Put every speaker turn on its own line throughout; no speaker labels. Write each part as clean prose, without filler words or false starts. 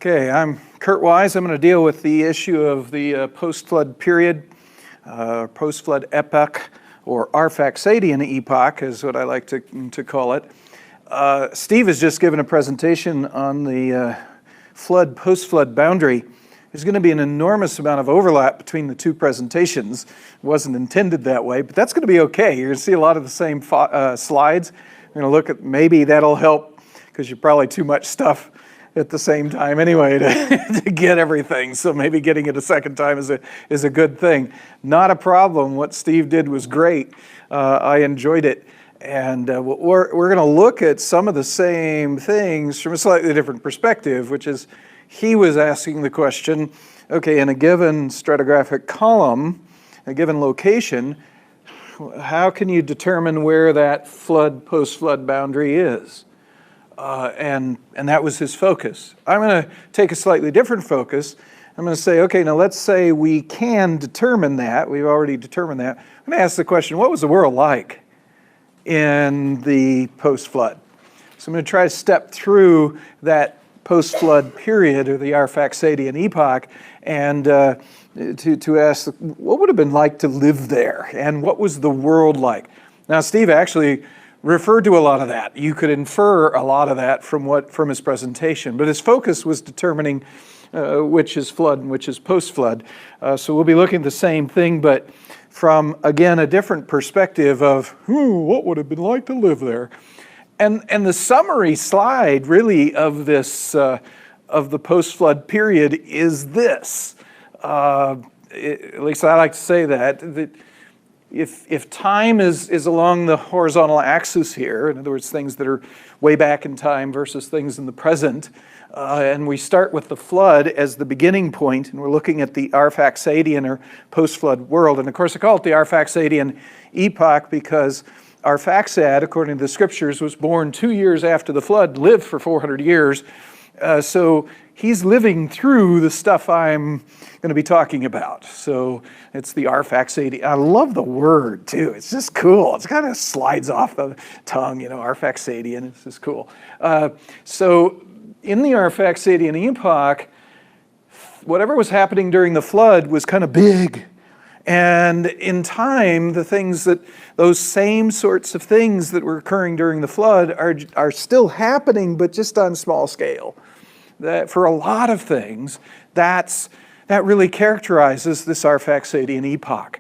Okay, I'm Kurt Wise. I'm going to deal with the issue of the post-flood period, post-flood epoch, or Arphaxadian epoch is what I like to call it. Steve has just given a presentation on the post-flood boundary. There's going to be an enormous amount of overlap between the two presentations. It wasn't intended that way, but that's going to be okay. You're going to see a lot of the same slides. We're going to look at, maybe that'll help, because you're probably too much stuff at the same time anyway to get everything. So maybe getting it a second time is a good thing. Not a problem. What Steve did was great. I enjoyed it. And we're going to look at some of the same things from a slightly different perspective, which is he was asking the question, okay, in a given stratigraphic column, a given location, how can you determine where that post-flood boundary is? And that was his focus. I'm going to take a slightly different focus. I'm going to say, okay, now let's say we can determine that. We've already determined that. I'm going to ask the question, what was the world like in the post-flood? So I'm going to try to step through that post-flood period, or the Arphaxadian epoch, and to ask, what would it have been like to live there? And what was the world like? Now, Steve actually referred to a lot of that. You could infer a lot of that from his presentation, but his focus was determining which is flood and which is post-flood. So we'll be looking at the same thing, but from, again, a different perspective of, what would it have been like to live there? And the summary slide, really, of this, of the post-flood period is this. At least I like to say that if time is along the horizontal axis here, in other words, things that are way back in time versus things in the present, and we start with the flood as the beginning point, and we're looking at the Arphaxadian or post-flood world. And of course, I call it the Arphaxadian epoch because Arphaxad, according to the scriptures, was born 2 years after the flood, lived for 400 years. So he's living through the stuff I'm going to be talking about. So it's the Arphaxadian. I love the word, too. It's just cool. It kind of slides off the tongue, Arphaxadian. It's just cool. So in the Arphaxadian epoch, whatever was happening during the flood was kind of big. And in time, those same sorts of things that were occurring during the flood are still happening, but just on small scale. That for a lot of things, that really characterizes this Arphaxadian epoch.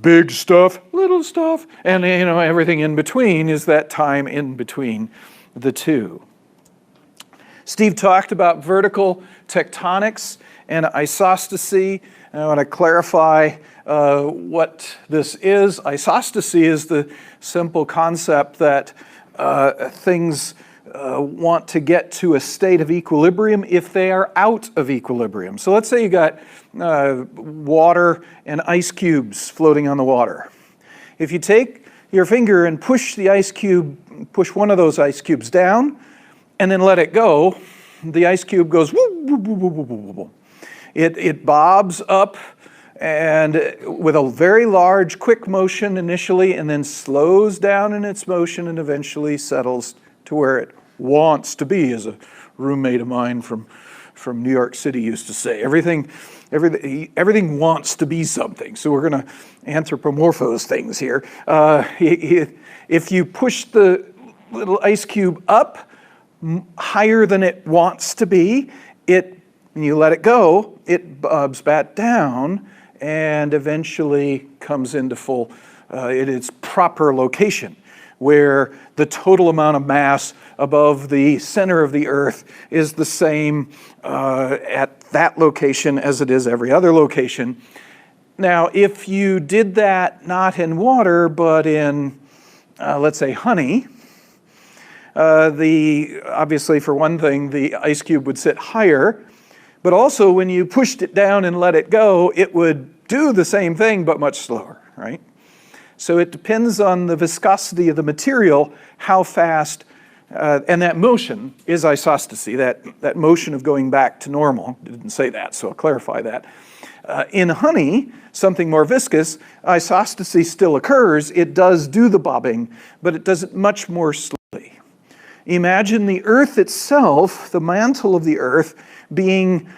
Big stuff, little stuff, and everything in between is that time in between the two. Steve talked about vertical tectonics and isostasy. I want to clarify what this is. Isostasy is the simple concept that things want to get to a state of equilibrium if they are out of equilibrium. So let's say you got water and ice cubes floating on the water. If you take your finger and push one of those ice cubes down, and then let it go, the ice cube goes woo, woo, woo, woo, woo, woo, woo. It bobs up and with a very large, quick motion initially, and then slows down in its motion and eventually settles to where it wants to be, as a roommate of mine from New York City used to say. Everything wants to be something. So we're going to anthropomorphose things here. If you push the little ice cube up higher than it wants to be, and you let it go, it bobs back down and eventually comes into its proper location, where the total amount of mass above the center of the Earth is the same at that location as it is every other location. Now, if you did that not in water, but in, let's say, honey, obviously, for one thing, the ice cube would sit higher, but also when you pushed it down and let it go, it would do the same thing, but much slower, right? So it depends on the viscosity of the material, how fast, and that motion is isostasy, that motion of going back to normal. I didn't say that, so I'll clarify that. In honey, something more viscous, isostasy still occurs. It does do the bobbing, but it does it much more slowly. Imagine the earth itself, the mantle of the earth, being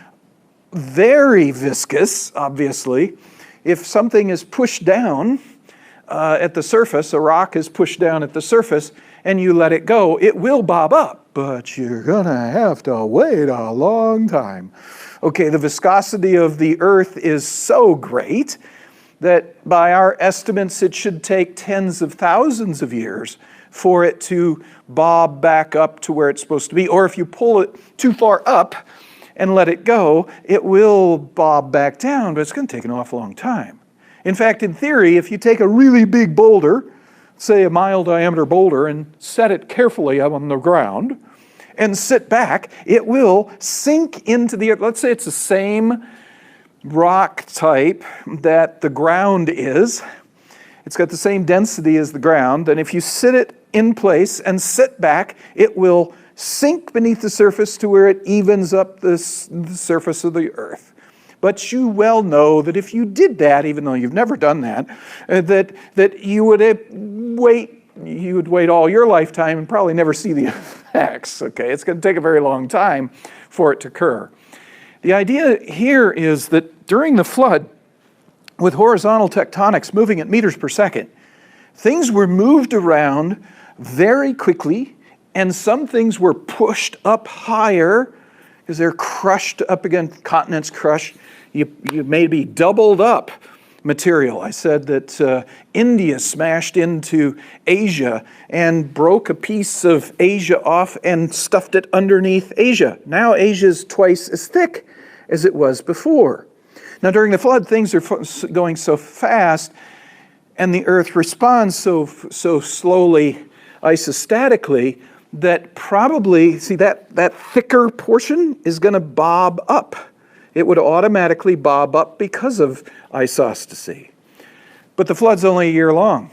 very viscous, obviously. If something is pushed down at the surface, a rock is pushed down at the surface, and you let it go, it will bob up, but you're gonna have to wait a long time. Okay, the viscosity of the earth is so great that by our estimates, it should take tens of thousands of years for it to bob back up to where it's supposed to be. Or if you pull it too far up and let it go, it will bob back down, but it's going to take an awful long time. In fact, in theory, if you take a really big boulder, say a mile diameter boulder, and set it carefully up on the ground and sit back, it will sink into the earth. Let's say it's the same rock type that the ground is. It's got the same density as the ground, and if you sit it in place and sit back, it will sink beneath the surface to where it evens up the surface of the earth. But you well know that if you did that, even though you've never done that, that you would wait all your lifetime and probably never see the effects. Okay, it's going to take a very long time for it to occur. The idea here is that during the flood, with horizontal tectonics moving at meters per second, things were moved around very quickly, and some things were pushed up higher because they're crushed up against continents, crushed. You maybe doubled up material. I said that India smashed into Asia and broke a piece of Asia off and stuffed it underneath Asia. Now Asia's twice as thick as it was before. Now during the flood, things are going so fast, and the earth responds so slowly isostatically that probably, see that thicker portion is going to bob up. It would automatically bob up because of isostasy. But the flood's only a year long.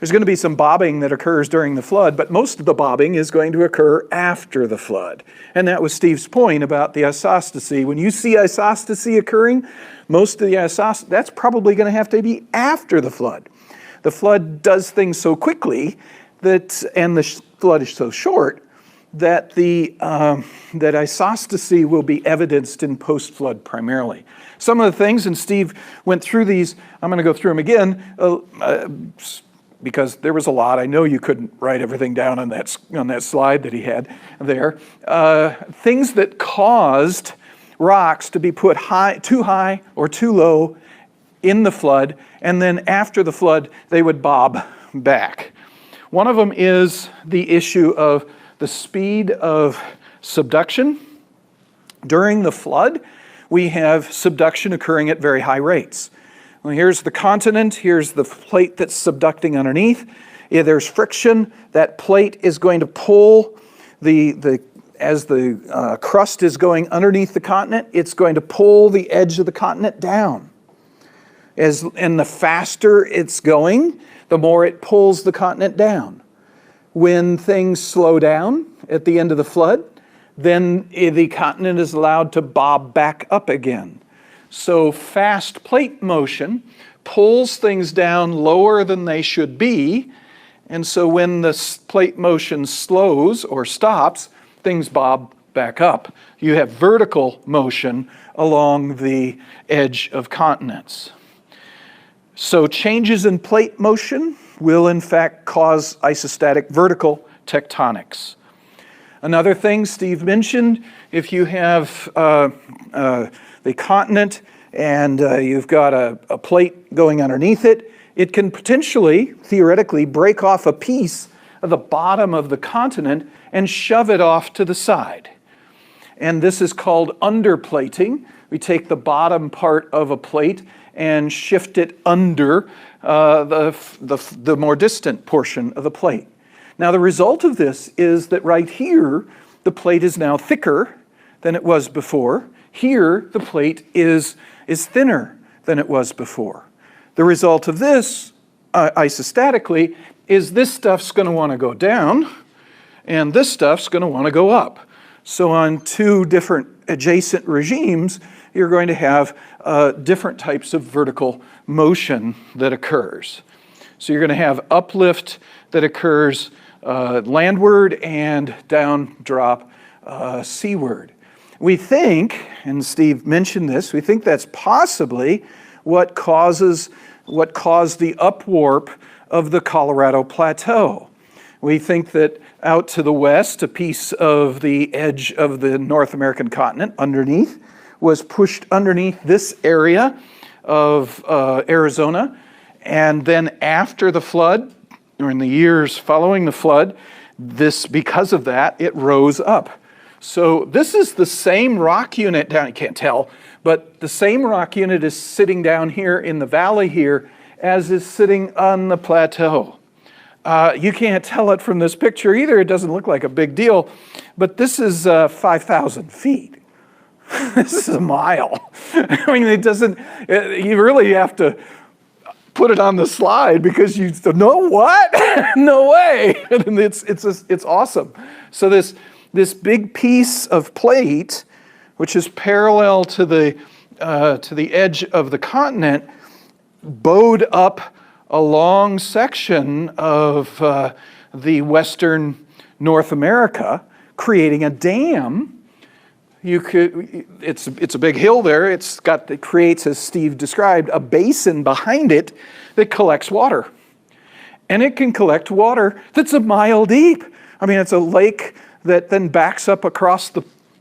There's going to be some bobbing that occurs during the flood, but most of the bobbing is going to occur after the flood. And that was Steve's point about the isostasy. When you see isostasy occurring, most of the isostasy, that's probably going to have to be after the flood. The flood does things so quickly and the flood is so short that that isostasy will be evidenced in post-flood primarily. Some of the things, and Steve went through these, I'm going to go through them again, because there was a lot. I know you couldn't write everything down on that slide that he had there. Things that caused rocks to be put too high or too low in the flood, and then after the flood, they would bob back. One of them is the issue of the speed of subduction. During the flood, we have subduction occurring at very high rates. Well, here's the continent, here's the plate that's subducting underneath. If there's friction, that plate is going to pull as the crust is going underneath the continent, it's going to pull the edge of the continent down. And the faster it's going, the more it pulls the continent down. When things slow down at the end of the flood, then the continent is allowed to bob back up again. So fast plate motion pulls things down lower than they should be, and so when the plate motion slows or stops, things bob back up. You have vertical motion along the edge of continents. So changes in plate motion will in fact cause isostatic vertical tectonics. Another thing Steve mentioned, if you have the continent and you've got a plate going underneath it, it can potentially, theoretically, break off a piece of the bottom of the continent and shove it off to the side. And this is called underplating. We take the bottom part of a plate and shift it under the more distant portion of the plate. Now the result of this is that right here, the plate is now thicker than it was before. Here, the plate is thinner than it was before. The result of this, isostatically, is this stuff's going to want to go down, and this stuff's going to want to go up. So on two different adjacent regimes, you're going to have different types of vertical motion that occurs. So you're going to have uplift that occurs landward and down drop seaward. We think, and Steve mentioned this, we think that's possibly what caused the upwarp of the Colorado Plateau. We think that out to the west, a piece of the edge of the North American continent underneath was pushed underneath this area of Arizona. And then after the flood, or in the years following the flood, because of that, it rose up. So this is the same rock unit down, you can't tell, but the same rock unit is sitting down here in the valley here as is sitting on the plateau. You can't tell it from this picture either. It doesn't look like a big deal, but this is 5,000 feet. This is a mile. I mean, you really have to put it on the slide because you know what? No way. And it's awesome. So this big piece of plate, which is parallel to the edge of the continent, bowed up a long section of the western North America, creating a dam. It's a big hill there. It creates, as Steve described, a basin behind it that collects water. And it can collect water that's a mile deep. I mean, it's a lake that then backs up across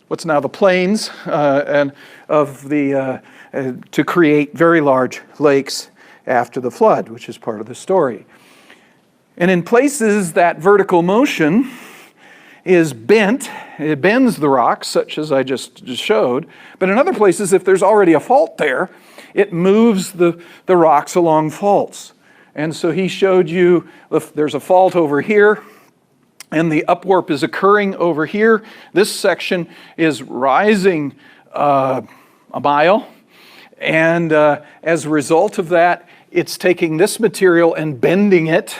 what's now the plains to create very large lakes after the flood, which is part of the story. And in places, that vertical motion is bent. It bends the rocks, such as I just showed. But in other places, if there's already a fault there, it moves the rocks along faults. And so he showed you if there's a fault over here, and the upwarp is occurring over here. This section is rising a mile. And as a result of that, it's taking this material and bending it.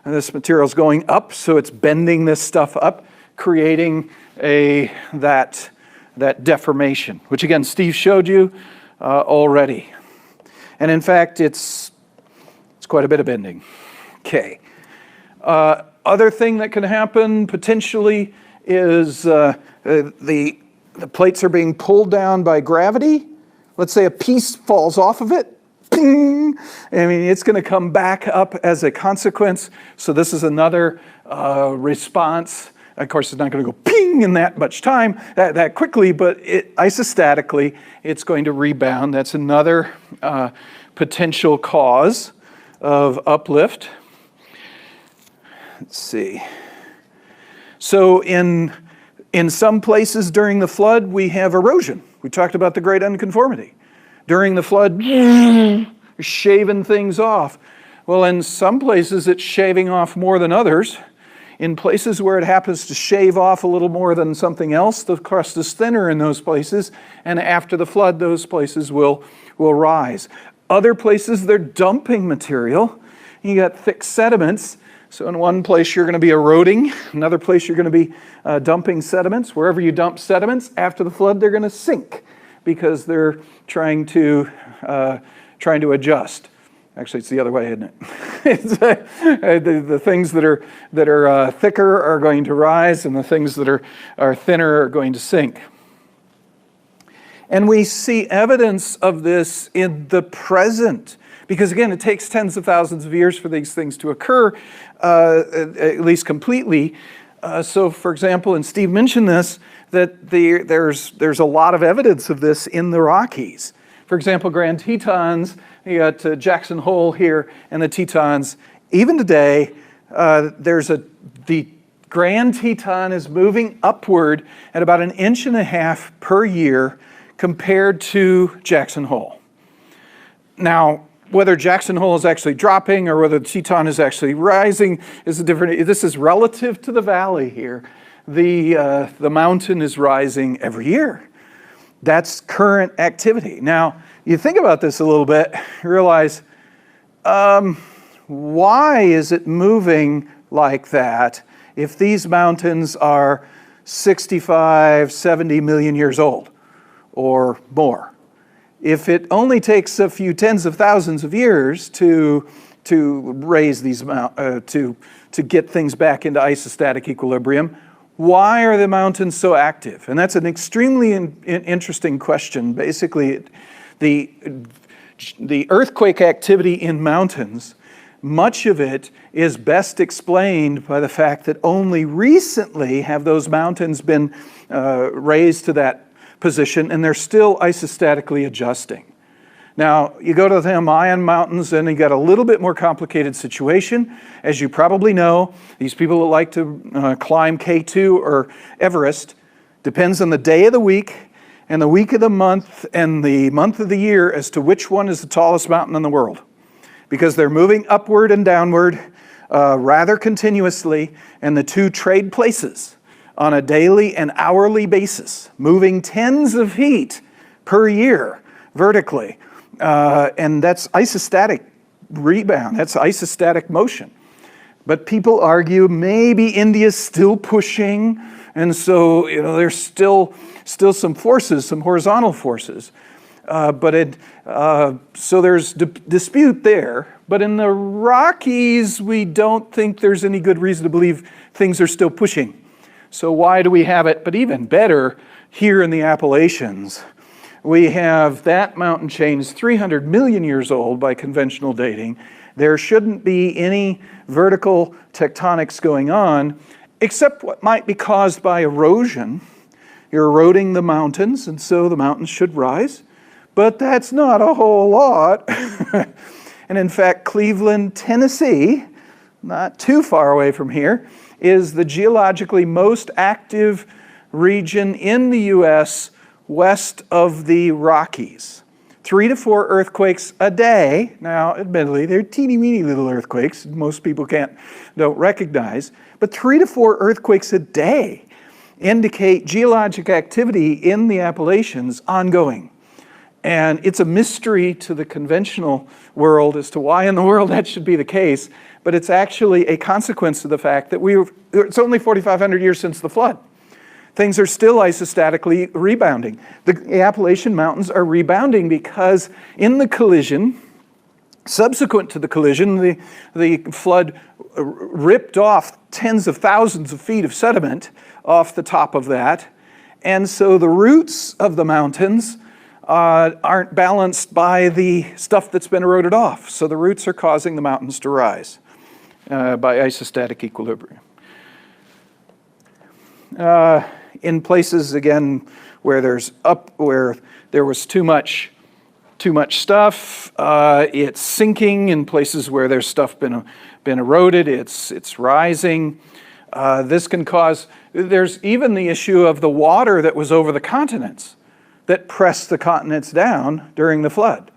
And this material is going up, so it's bending this stuff up, creating that deformation, which again, Steve showed you already. And in fact, it's quite a bit of bending. Okay. Other thing that can happen potentially is the plates are being pulled down by gravity. Let's say a piece falls off of it. Ping! I mean, it's going to come back up as a consequence. So this is another response. Of course, it's not going to go ping in that much time, that quickly, but isostatically, it's going to rebound. That's another potential cause of uplift. Let's see. So in some places during the flood, we have erosion. We talked about the great unconformity. During the flood, shaving things off. Well, in some places, it's shaving off more than others. In places where it happens to shave off a little more than something else, the crust is thinner in those places, and after the flood, those places will rise. Other places, they're dumping material. You got thick sediments. So in one place, you're going to be eroding. Another place, you're going to be dumping sediments. Wherever you dump sediments, after the flood, they're going to sink because they're trying to adjust. Actually, it's the other way, isn't it? The things that are thicker are going to rise, and the things that are thinner are going to sink. And we see evidence of this in the present. Because again, it takes tens of thousands of years for these things to occur, at least completely. So for example, and Steve mentioned this, that there's a lot of evidence of this in the Rockies. For example, Grand Tetons, you got Jackson Hole here, and the Tetons. Even today, the Grand Teton is moving upward at about 1.5 inches per year compared to Jackson Hole. Now, whether Jackson Hole is actually dropping or whether the Teton is actually rising is a different. This is relative to the valley here. The mountain is rising every year. That's current activity. Now, you think about this a little bit, you realize, why is it moving like that if these mountains are 65, 70 million years old or more? If it only takes a few tens of thousands of years to raise these to get things back into isostatic equilibrium. Why are the mountains so active? And that's an extremely interesting question. Basically, the earthquake activity in mountains, much of it is best explained by the fact that only recently have those mountains been raised to that position, and they're still isostatically adjusting. Now, you go to the Himalayan mountains and you got a little bit more complicated situation. As you probably know, these people that like to climb K2 or Everest, depends on the day of the week and the week of the month and the month of the year as to which one is the tallest mountain in the world. Because they're moving upward and downward rather continuously, and the two trade places on a daily and hourly basis, moving tens of feet per year vertically. And that's isostatic rebound, that's isostatic motion. But people argue maybe India's still pushing, and so there's still some forces, some horizontal forces. So there's dispute there. But in the Rockies, we don't think there's any good reason to believe things are still pushing. So why do we have it? But even better, here in the Appalachians, we have that mountain chain is 300 million years old by conventional dating. There shouldn't be any vertical tectonics going on, except what might be caused by erosion. You're eroding the mountains, and so the mountains should rise. But that's not a whole lot. And in fact, Cleveland, Tennessee, not too far away from here, is the geologically most active region in the U.S. west of the Rockies. 3 to 4 earthquakes a day. Now, admittedly, they're teeny-weeny little earthquakes. Most people don't recognize. But 3 to 4 earthquakes a day indicate geologic activity in the Appalachians ongoing. And it's a mystery to the conventional world as to why in the world that should be the case. But it's actually a consequence of the fact that it's only 4,500 years since the flood. Things are still isostatically rebounding. The Appalachian Mountains are rebounding because in the collision, subsequent to the collision, the flood ripped off tens of thousands of feet of sediment off the top of that. And so the roots of the mountains aren't balanced by the stuff that's been eroded off. So the roots are causing the mountains to rise by isostatic equilibrium. In places, again, where there was too much stuff, it's sinking. In places where there's stuff been eroded, it's rising. This can cause, there's even the issue of the water that was over the continents that pressed the continents down during the flood.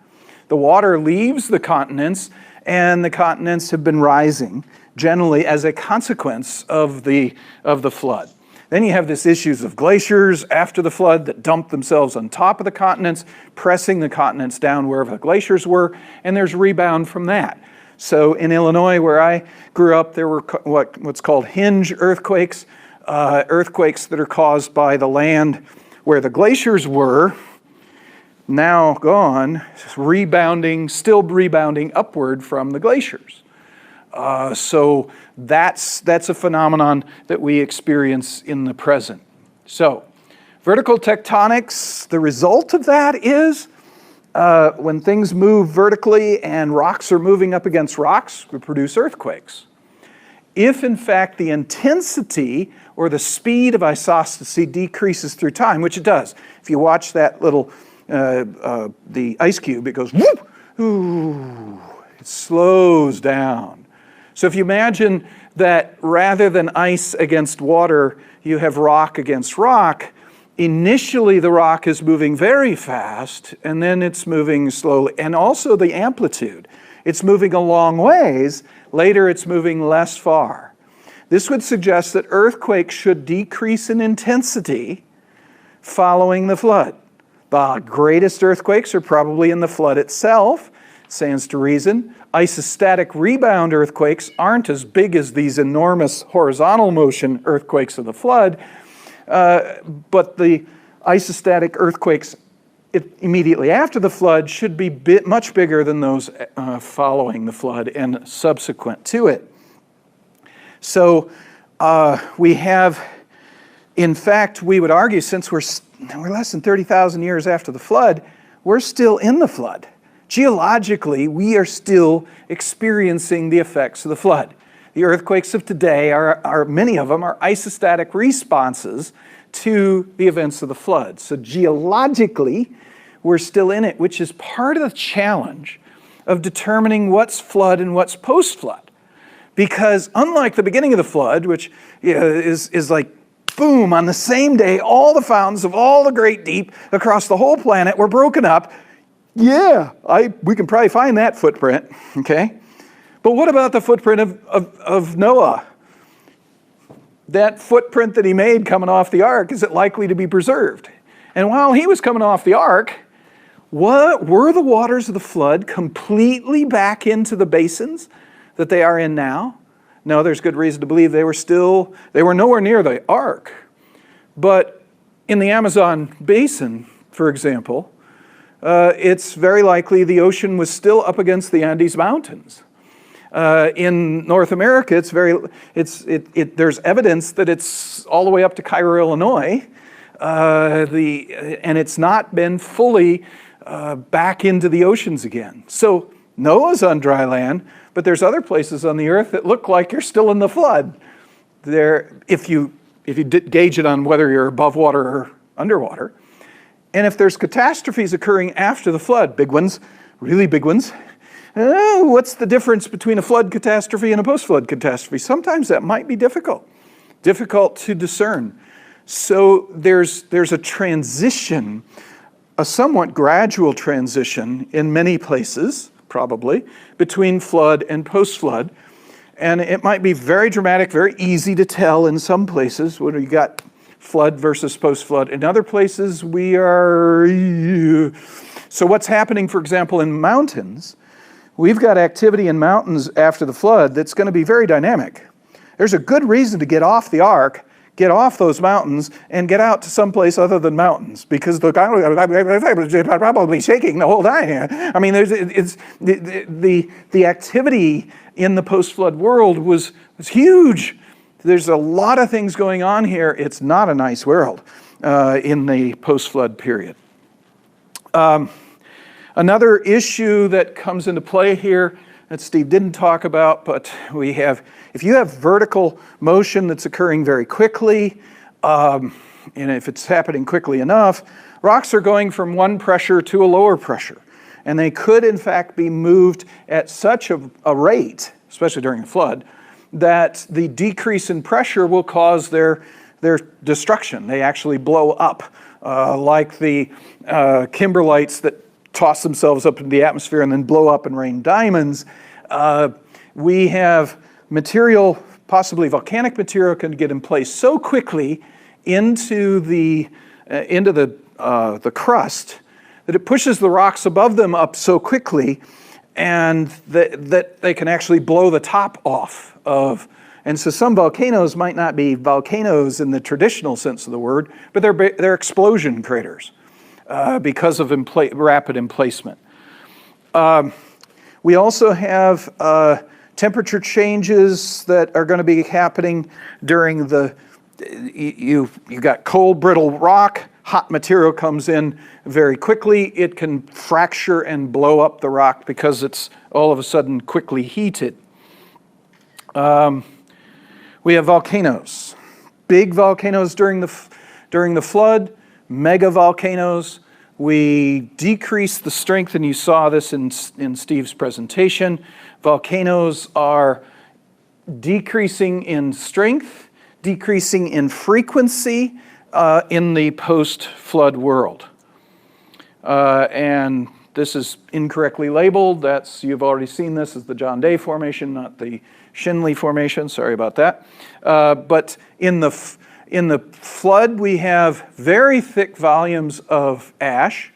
The water leaves the continents, and the continents have been rising generally as a consequence of the flood. Then you have these issues of glaciers after the flood that dump themselves on top of the continents, pressing the continents down wherever the glaciers were, and there's rebound from that. So in Illinois, where I grew up, there were what's called hinge earthquakes, earthquakes that are caused by the land where the glaciers were, now gone, still rebounding upward from the glaciers. So that's a phenomenon that we experience in the present. So vertical tectonics, the result of that is when things move vertically and rocks are moving up against rocks, we produce earthquakes. If in fact the intensity or the speed of isostasy decreases through time, which it does. If you watch that little, the ice cube, it goes whoop, ooh, it slows down. So if you imagine that rather than ice against water, you have rock against rock, initially the rock is moving very fast, and then it's moving slowly. And also the amplitude. It's moving a long ways, later it's moving less far. This would suggest that earthquakes should decrease in intensity following the flood. The greatest earthquakes are probably in the flood itself, stands to reason. Isostatic rebound earthquakes aren't as big as these enormous horizontal motion earthquakes of the flood, but the isostatic earthquakes immediately after the flood should be much bigger than those following the flood and subsequent to it. So we have, in fact, we would argue, since we're less than 30,000 years after the flood, we're still in the flood. Geologically, we are still experiencing the effects of the flood. The earthquakes of today are many of them are isostatic responses to the events of the flood. So geologically, we're still in it, which is part of the challenge of determining what's flood and what's post-flood. Because unlike the beginning of the flood, which is like, boom, on the same day, all the fountains of all the great deep across the whole planet were broken up. Yeah, we can probably find that footprint, okay? But what about the footprint of Noah? That footprint that he made coming off the ark, is it likely to be preserved? And while he was coming off the ark, were the waters of the flood completely back into the basins that they are in now? No, there's good reason to believe they were nowhere near the ark. But in the Amazon basin, for example, it's very likely the ocean was still up against the Andes Mountains. In North America, there's evidence that it's all the way up to Cairo, Illinois, and it's not been fully back into the oceans again. So Noah's on dry land, but there's other places on the earth that look like you're still in the flood. If you gauge it on whether you're above water or underwater, and if there's catastrophes occurring after the flood, big ones, really big ones. What's the difference between a flood catastrophe and a post-flood catastrophe? Sometimes that might be difficult to discern. So there's a transition, a somewhat gradual transition in many places, probably, between flood and post-flood. And it might be very dramatic, very easy to tell in some places when you got flood versus post-flood. In other places, So what's happening, for example, in mountains? We've got activity in mountains after the flood that's going to be very dynamic. There's a good reason to get off the ark, get off those mountains, and get out to someplace other than mountains, because they're probably shaking the whole time. I mean, the activity in the post-flood world was huge. There's a lot of things going on here. It's not a nice world in the post-flood period. Another issue that comes into play here that Steve didn't talk about, but if you have vertical motion that's occurring very quickly, and if it's happening quickly enough, rocks are going from one pressure to a lower pressure. And they could, in fact, be moved at such a rate, especially during a flood, that the decrease in pressure will cause their destruction. They actually blow up, like the kimberlites that toss themselves up into the atmosphere and then blow up and rain diamonds. We have material, possibly volcanic material, can get in place so quickly into the crust that it pushes the rocks above them up so quickly, and that they can actually blow the top off of. And so some volcanoes might not be volcanoes in the traditional sense of the word, but they're explosion craters because of rapid emplacement. We also have temperature changes that are going to be happening during you got cold, brittle rock, hot material comes in very quickly. It can fracture and blow up the rock because it's all of a sudden quickly heated. We have volcanoes. Big volcanoes during the flood, mega volcanoes. We decrease the strength, and you saw this in Steve's presentation. Volcanoes are decreasing in strength, decreasing in frequency in the post-flood world. And this is incorrectly labeled. You've already seen this as the John Day Formation, not the Shinley Formation. Sorry about that. But in the flood, we have very thick volumes of ash.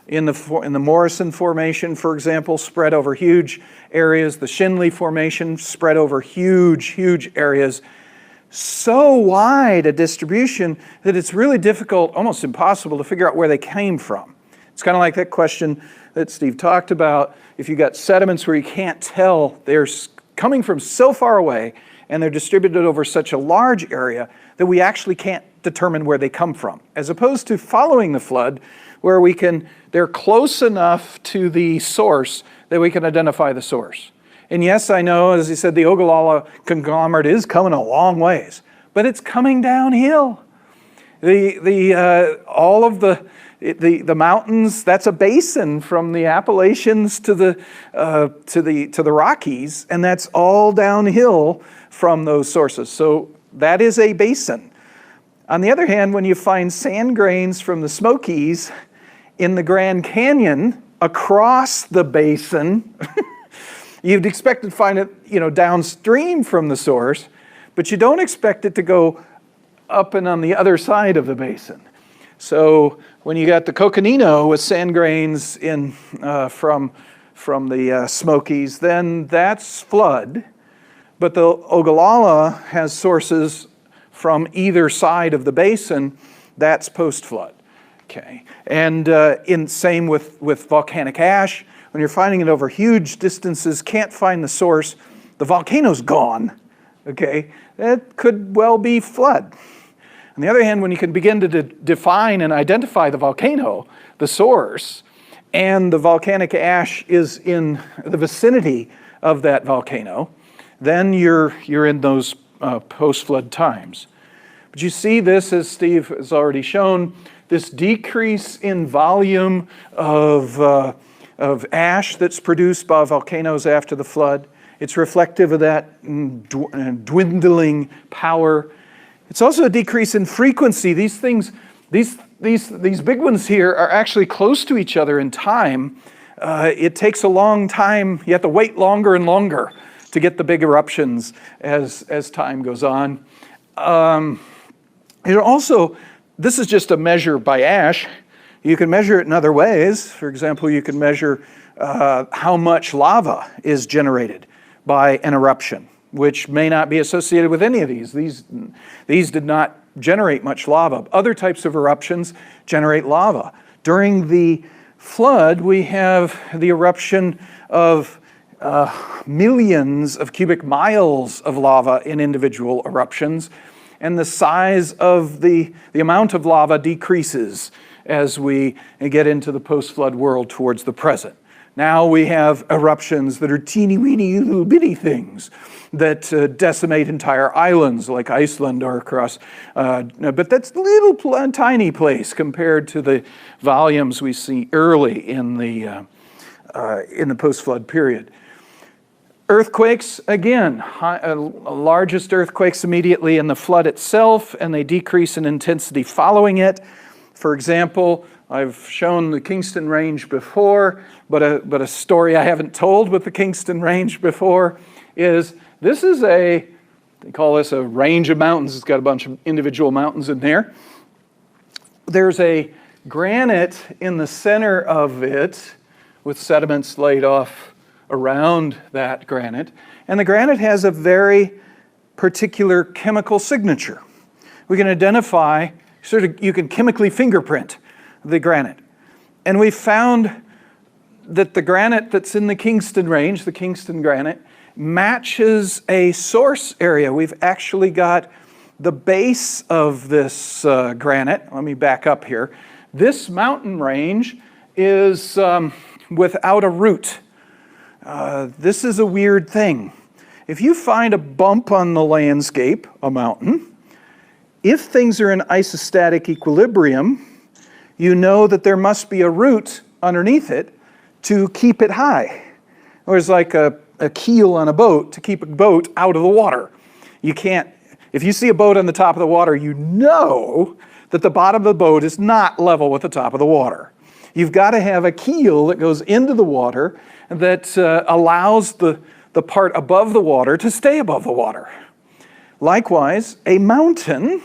In the Morrison Formation, for example, spread over huge areas. The Shinley Formation spread over huge areas. So wide a distribution that it's really difficult, almost impossible, to figure out where they came from. It's kind of like that question that Steve talked about. If you got sediments where you can't tell, they're coming from so far away and they're distributed over such a large area that we actually can't determine where they come from, as opposed to following the flood, where they're close enough to the source that we can identify the source. And yes, I know, as he said, the Ogallala conglomerate is coming a long ways, but it's coming downhill. All of the mountains, that's a basin from the Appalachians to the Rockies, and that's all downhill from those sources. So that is a basin. On the other hand, when you find sand grains from the Smokies in the Grand Canyon across the basin, you'd expect to find it, downstream from the source, but you don't expect it to go up and on the other side of the basin. So when you got the Coconino with sand grains from the Smokies, then that's flood. But the Ogallala has sources from either side of the basin. That's post-flood. Okay, and same with volcanic ash. When you're finding it over huge distances, can't find the source, the volcano's gone. Okay, that could well be flood. On the other hand, when you can begin to define and identify the volcano, the source, and the volcanic ash is in the vicinity of that volcano, then you're in those post-flood times. But you see this, as Steve has already shown, this decrease in volume of ash that's produced by volcanoes after the flood. It's reflective of that dwindling power. It's also a decrease in frequency. These things, these big ones here are actually close to each other in time. It takes a long time. You have to wait longer and longer to get the big eruptions as time goes on. This is just a measure by ash. You can measure it in other ways. For example, you can measure how much lava is generated by an eruption, which may not be associated with any of these. These did not generate much lava. Other types of eruptions generate lava. During the flood, we have the eruption of millions of cubic miles of lava in individual eruptions, and the size of the amount of lava decreases as we get into the post-flood world towards the present. Now we have eruptions that are teeny-weeny little bitty things that decimate entire islands like Iceland or across, but that's a little tiny place compared to the volumes we see early in the post-flood period. Earthquakes, again, largest earthquakes immediately in the flood itself, and they decrease in intensity following it. For example, I've shown the Kingston Range before, but a story I haven't told with the Kingston Range before is they call this a range of mountains. It's got a bunch of individual mountains in there. There's a granite in the center of it with sediments laid off around that granite, and the granite has a very particular chemical signature. We can identify, you can chemically fingerprint the granite. And we found that the granite that's in the Kingston Range, the Kingston granite, matches a source area. We've actually got the base of this granite. Let me back up here. This mountain range is without a root. This is a weird thing. If you find a bump on the landscape, a mountain, if things are in isostatic equilibrium, you know that there must be a root underneath it to keep it high. Or it's like a keel on a boat to keep a boat out of the water. You can't, if you see a boat on the top of the water, you know that the bottom of the boat is not level with the top of the water. You've got to have a keel that goes into the water that allows the part above the water to stay above the water. Likewise, a mountain,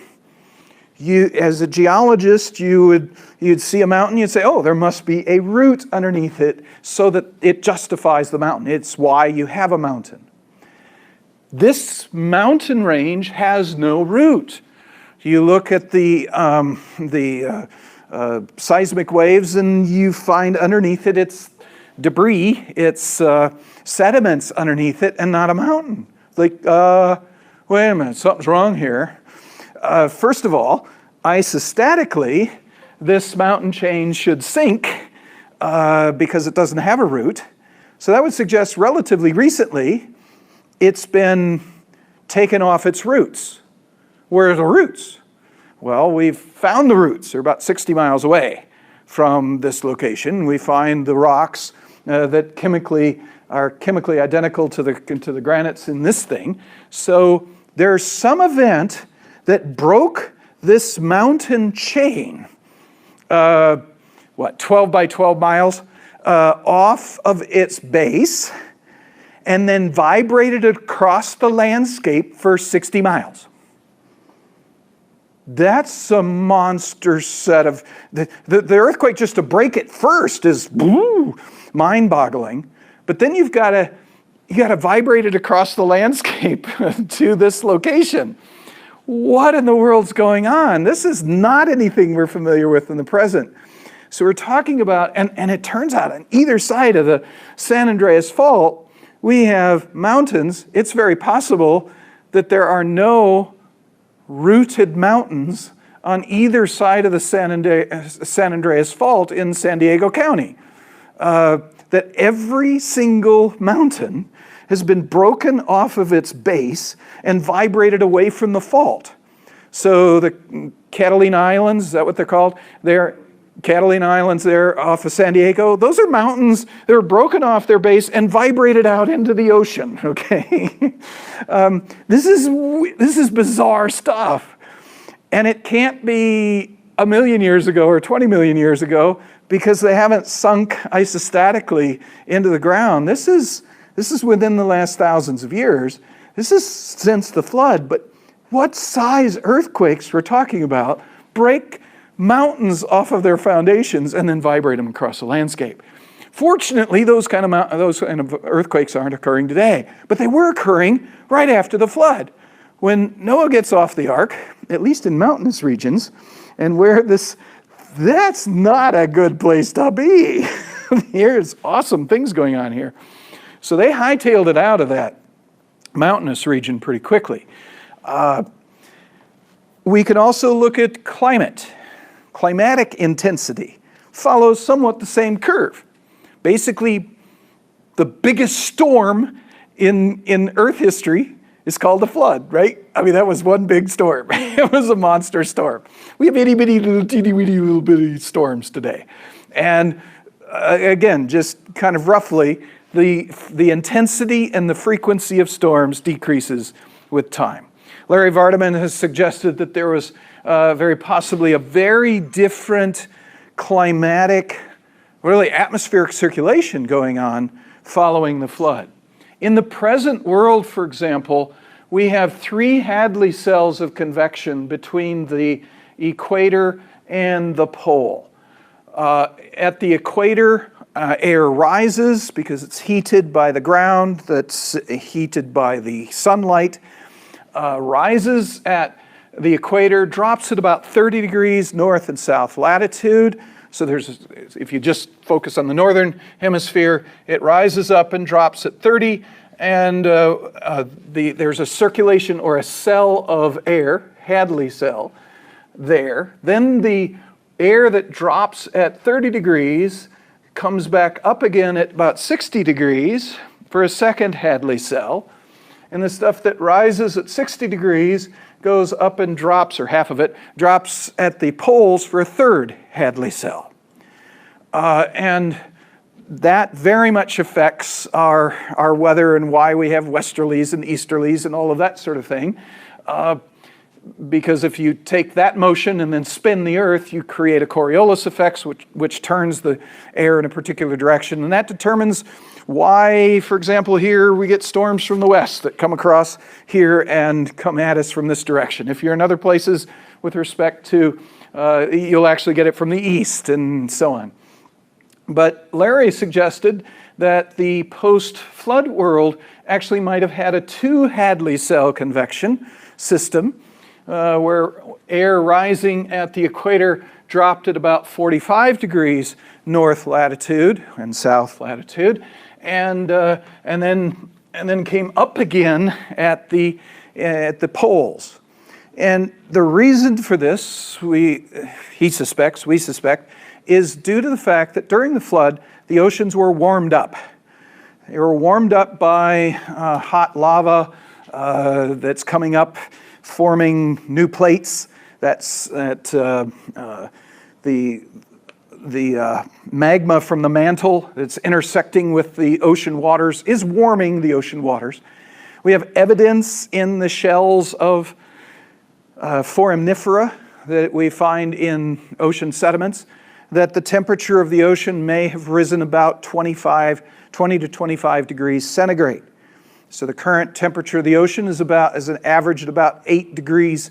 as a geologist, you'd see a mountain, you'd say, oh, there must be a root underneath it so that it justifies the mountain. It's why you have a mountain. This mountain range has no root. You look at the seismic waves, and you find underneath it it's debris, it's sediments underneath it, and not a mountain. Like, wait a minute, something's wrong here. First of all, isostatically, this mountain chain should sink because it doesn't have a root. So that would suggest relatively recently it's been taken off its roots. Where are the roots? Well, we've found the roots. They're about 60 miles away from this location. We find the rocks that are chemically identical to the granites in this thing. So there's some event that broke this mountain chain, 12 by 12 miles, off of its base, and then vibrated across the landscape for 60 miles. That's a monster set of... The earthquake, just to break it first, is mind-boggling. But then you got to vibrate it across the landscape to this location. What in the world's going on? This is not anything we're familiar with in the present. So we're talking about, and it turns out on either side of the San Andreas Fault, we have mountains. It's very possible that there are no rooted mountains on either side of the San Andreas Fault in San Diego County. That every single mountain has been broken off of its base and vibrated away from the fault. So the Catalina Islands, is that what they're called? Catalina Islands there off of San Diego, those are mountains that are broken off their base and vibrated out into the ocean, okay? This is bizarre stuff. And it can't be a million years ago or 20 million years ago because they haven't sunk isostatically into the ground. This is within the last thousands of years. This is since the flood, but what size earthquakes we're talking about break mountains off of their foundations and then vibrate them across the landscape. Fortunately, those kind of earthquakes aren't occurring today, but they were occurring right after the flood. When Noah gets off the ark, at least in mountainous regions, and where that's not a good place to be. Here's awesome things going on here. So they hightailed it out of that mountainous region pretty quickly. We can also look at climate. Climatic intensity follows somewhat the same curve. Basically, the biggest storm in Earth history is called a flood, right? I mean, that was one big storm. It was a monster storm. We have itty bitty little teeny weeny little bitty storms today. And again, just kind of roughly, the intensity and the frequency of storms decreases with time. Larry Vardaman has suggested that there was very possibly a very different climatic, really atmospheric circulation going on following the flood. In the present world, for example, we have 3 Hadley cells of convection between the equator and the pole. At the equator, air rises because it's heated by the ground, that's heated by the sunlight, rises at the equator, drops at about 30 degrees north and south latitude. So if you just focus on the northern hemisphere, it rises up and drops at 30, and there's a circulation or a cell of air, Hadley cell, there. Then the air that drops at 30 degrees comes back up again at about 60 degrees for a second Hadley cell. And the stuff that rises at 60 degrees goes up and drops, or half of it, drops at the poles for a third Hadley cell. And that very much affects our weather and why we have westerlies and easterlies and all of that sort of thing. Because if you take that motion and then spin the Earth, you create a Coriolis effect, which turns the air in a particular direction. And that determines why, for example, here we get storms from the west that come across here and come at us from this direction. If you're in other places with respect to, you'll actually get it from the east and so on. But Larry suggested that the post-flood world actually might have had a 2 Hadley cell convection system where air rising at the equator dropped at about 45 degrees north latitude and south latitude, and then came up again at the poles. And the reason for this, we suspect, is due to the fact that during the flood, the oceans were warmed up. They were warmed up by hot lava that's coming up, forming new plates. The magma from the mantle that's intersecting with the ocean waters is warming the ocean waters. We have evidence in the shells of foraminifera that we find in ocean sediments that the temperature of the ocean may have risen about 20 to 25 degrees centigrade. So the current temperature of the ocean is an average at about 8 degrees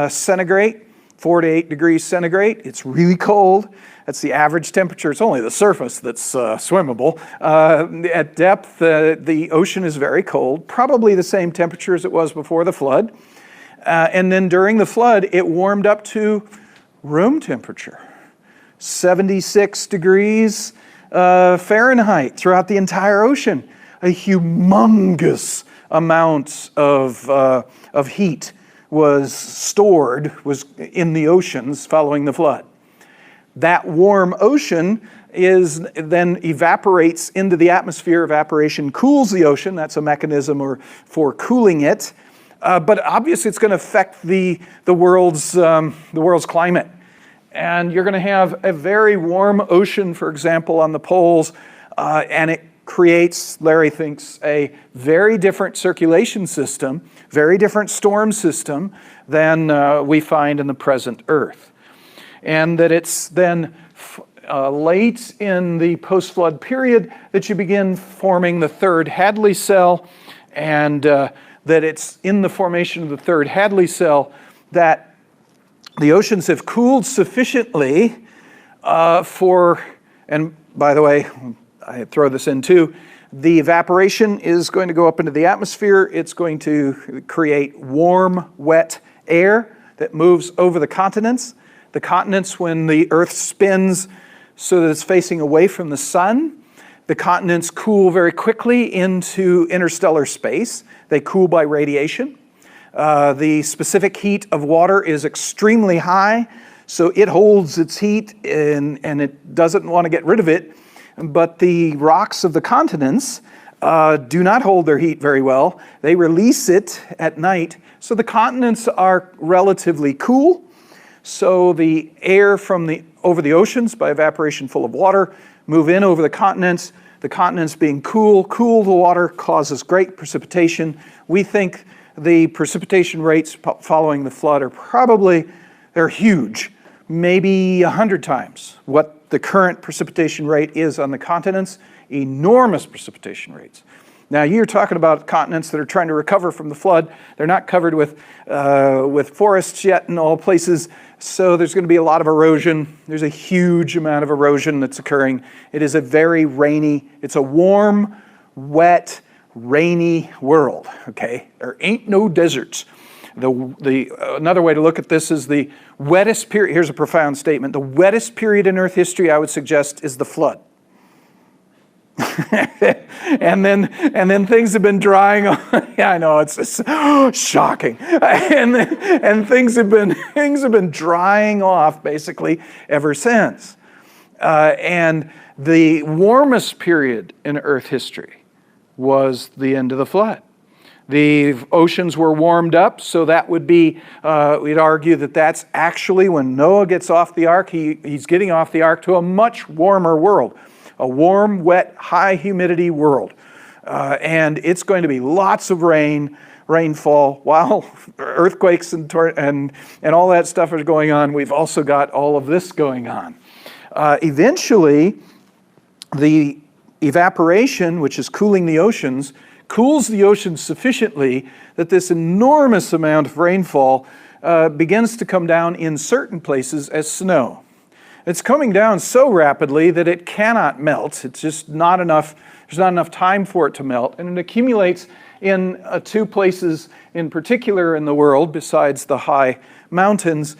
centigrade, 4 to 8 degrees centigrade. It's really cold. That's the average temperature. It's only the surface that's swimmable. At depth, the ocean is very cold, probably the same temperature as it was before the flood. And then during the flood, it warmed up to room temperature, 76 degrees Fahrenheit throughout the entire ocean. A humongous amount of heat was in the oceans following the flood. That warm ocean then evaporates into the atmosphere. Evaporation cools the ocean. That's a mechanism for cooling it. But obviously it's going to affect the world's climate. And you're going to have a very warm ocean, for example, on the poles, and it creates, Larry thinks, a very different circulation system, very different storm system than we find in the present Earth. And that it's then late in the post-flood period that you begin forming the third Hadley cell, and that it's in the formation of the third Hadley cell that the oceans have cooled sufficiently and by the way, I throw this in too, the evaporation is going to go up into the atmosphere. It's going to create warm, wet air that moves over the continents. The continents, when the Earth spins so that it's facing away from the sun, the continents cool very quickly into interstellar space. They cool by radiation. The specific heat of water is extremely high, so it holds its heat and it doesn't want to get rid of it. But the rocks of the continents do not hold their heat very well. They release it at night, so the continents are relatively cool. So the air from over the oceans by evaporation full of water move in over the continents. The continents being cool the water causes great precipitation. We think the precipitation rates following the flood they're huge, maybe 100 times what the current precipitation rate is on the continents. Enormous precipitation rates. Now you're talking about continents that are trying to recover from the flood. They're not covered with forests yet in all places, so there's going to be a lot of erosion. There's a huge amount of erosion that's occurring. It is a very rainy, it's a warm, wet, rainy world, okay? There ain't no deserts. Another way to look at this is the wettest period. Here's a profound statement. The wettest period in Earth history, I would suggest, is the flood. and then things have been drying on. Yeah, I know, it's just shocking. And things have been drying off basically ever since. And the warmest period in Earth history was the end of the flood. The oceans were warmed up, so that would be, we'd argue that that's actually when Noah gets off the ark, he's getting off the ark to a much warmer world. A warm, wet, high humidity world. And it's going to be lots of rainfall, while earthquakes and all that stuff is going on. We've also got all of this going on. Eventually, the evaporation, which is cooling the oceans, cools the oceans sufficiently that this enormous amount of rainfall begins to come down in certain places as snow. It's coming down so rapidly that it cannot melt. It's just not enough, there's not enough time for it to melt, and it accumulates in two places in particular in the world, besides the high mountains,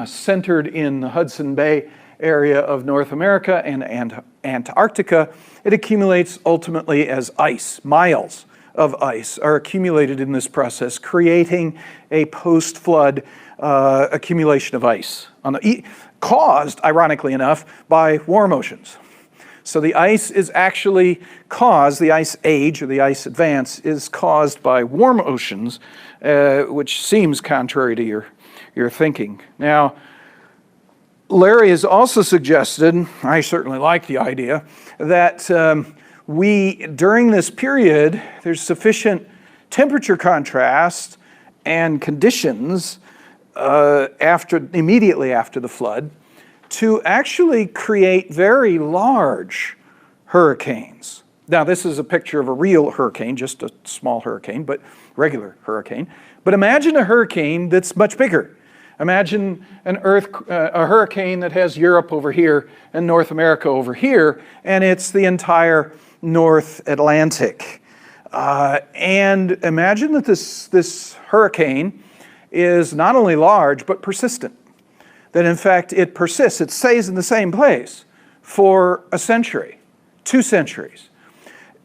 centered in the Hudson Bay area of North America and Antarctica. It accumulates ultimately as ice. Miles of ice are accumulated in this process, creating a post-flood accumulation of ice, caused, ironically enough, by warm oceans. So the ice is actually caused, the ice age or the ice advance is caused by warm oceans, which seems contrary to your thinking. Now, Larry has also suggested, I certainly like the idea, that during this period, there's sufficient temperature contrast and conditions immediately after the flood to actually create very large hurricanes. Now, this is a picture of a real hurricane, just a small hurricane, but regular hurricane. But imagine a hurricane that's much bigger. Imagine a hurricane that has Europe over here and North America over here, and it's the entire North Atlantic. And imagine that this hurricane is not only large, but persistent. That in fact it persists, it stays in the same place for a century, 2 centuries.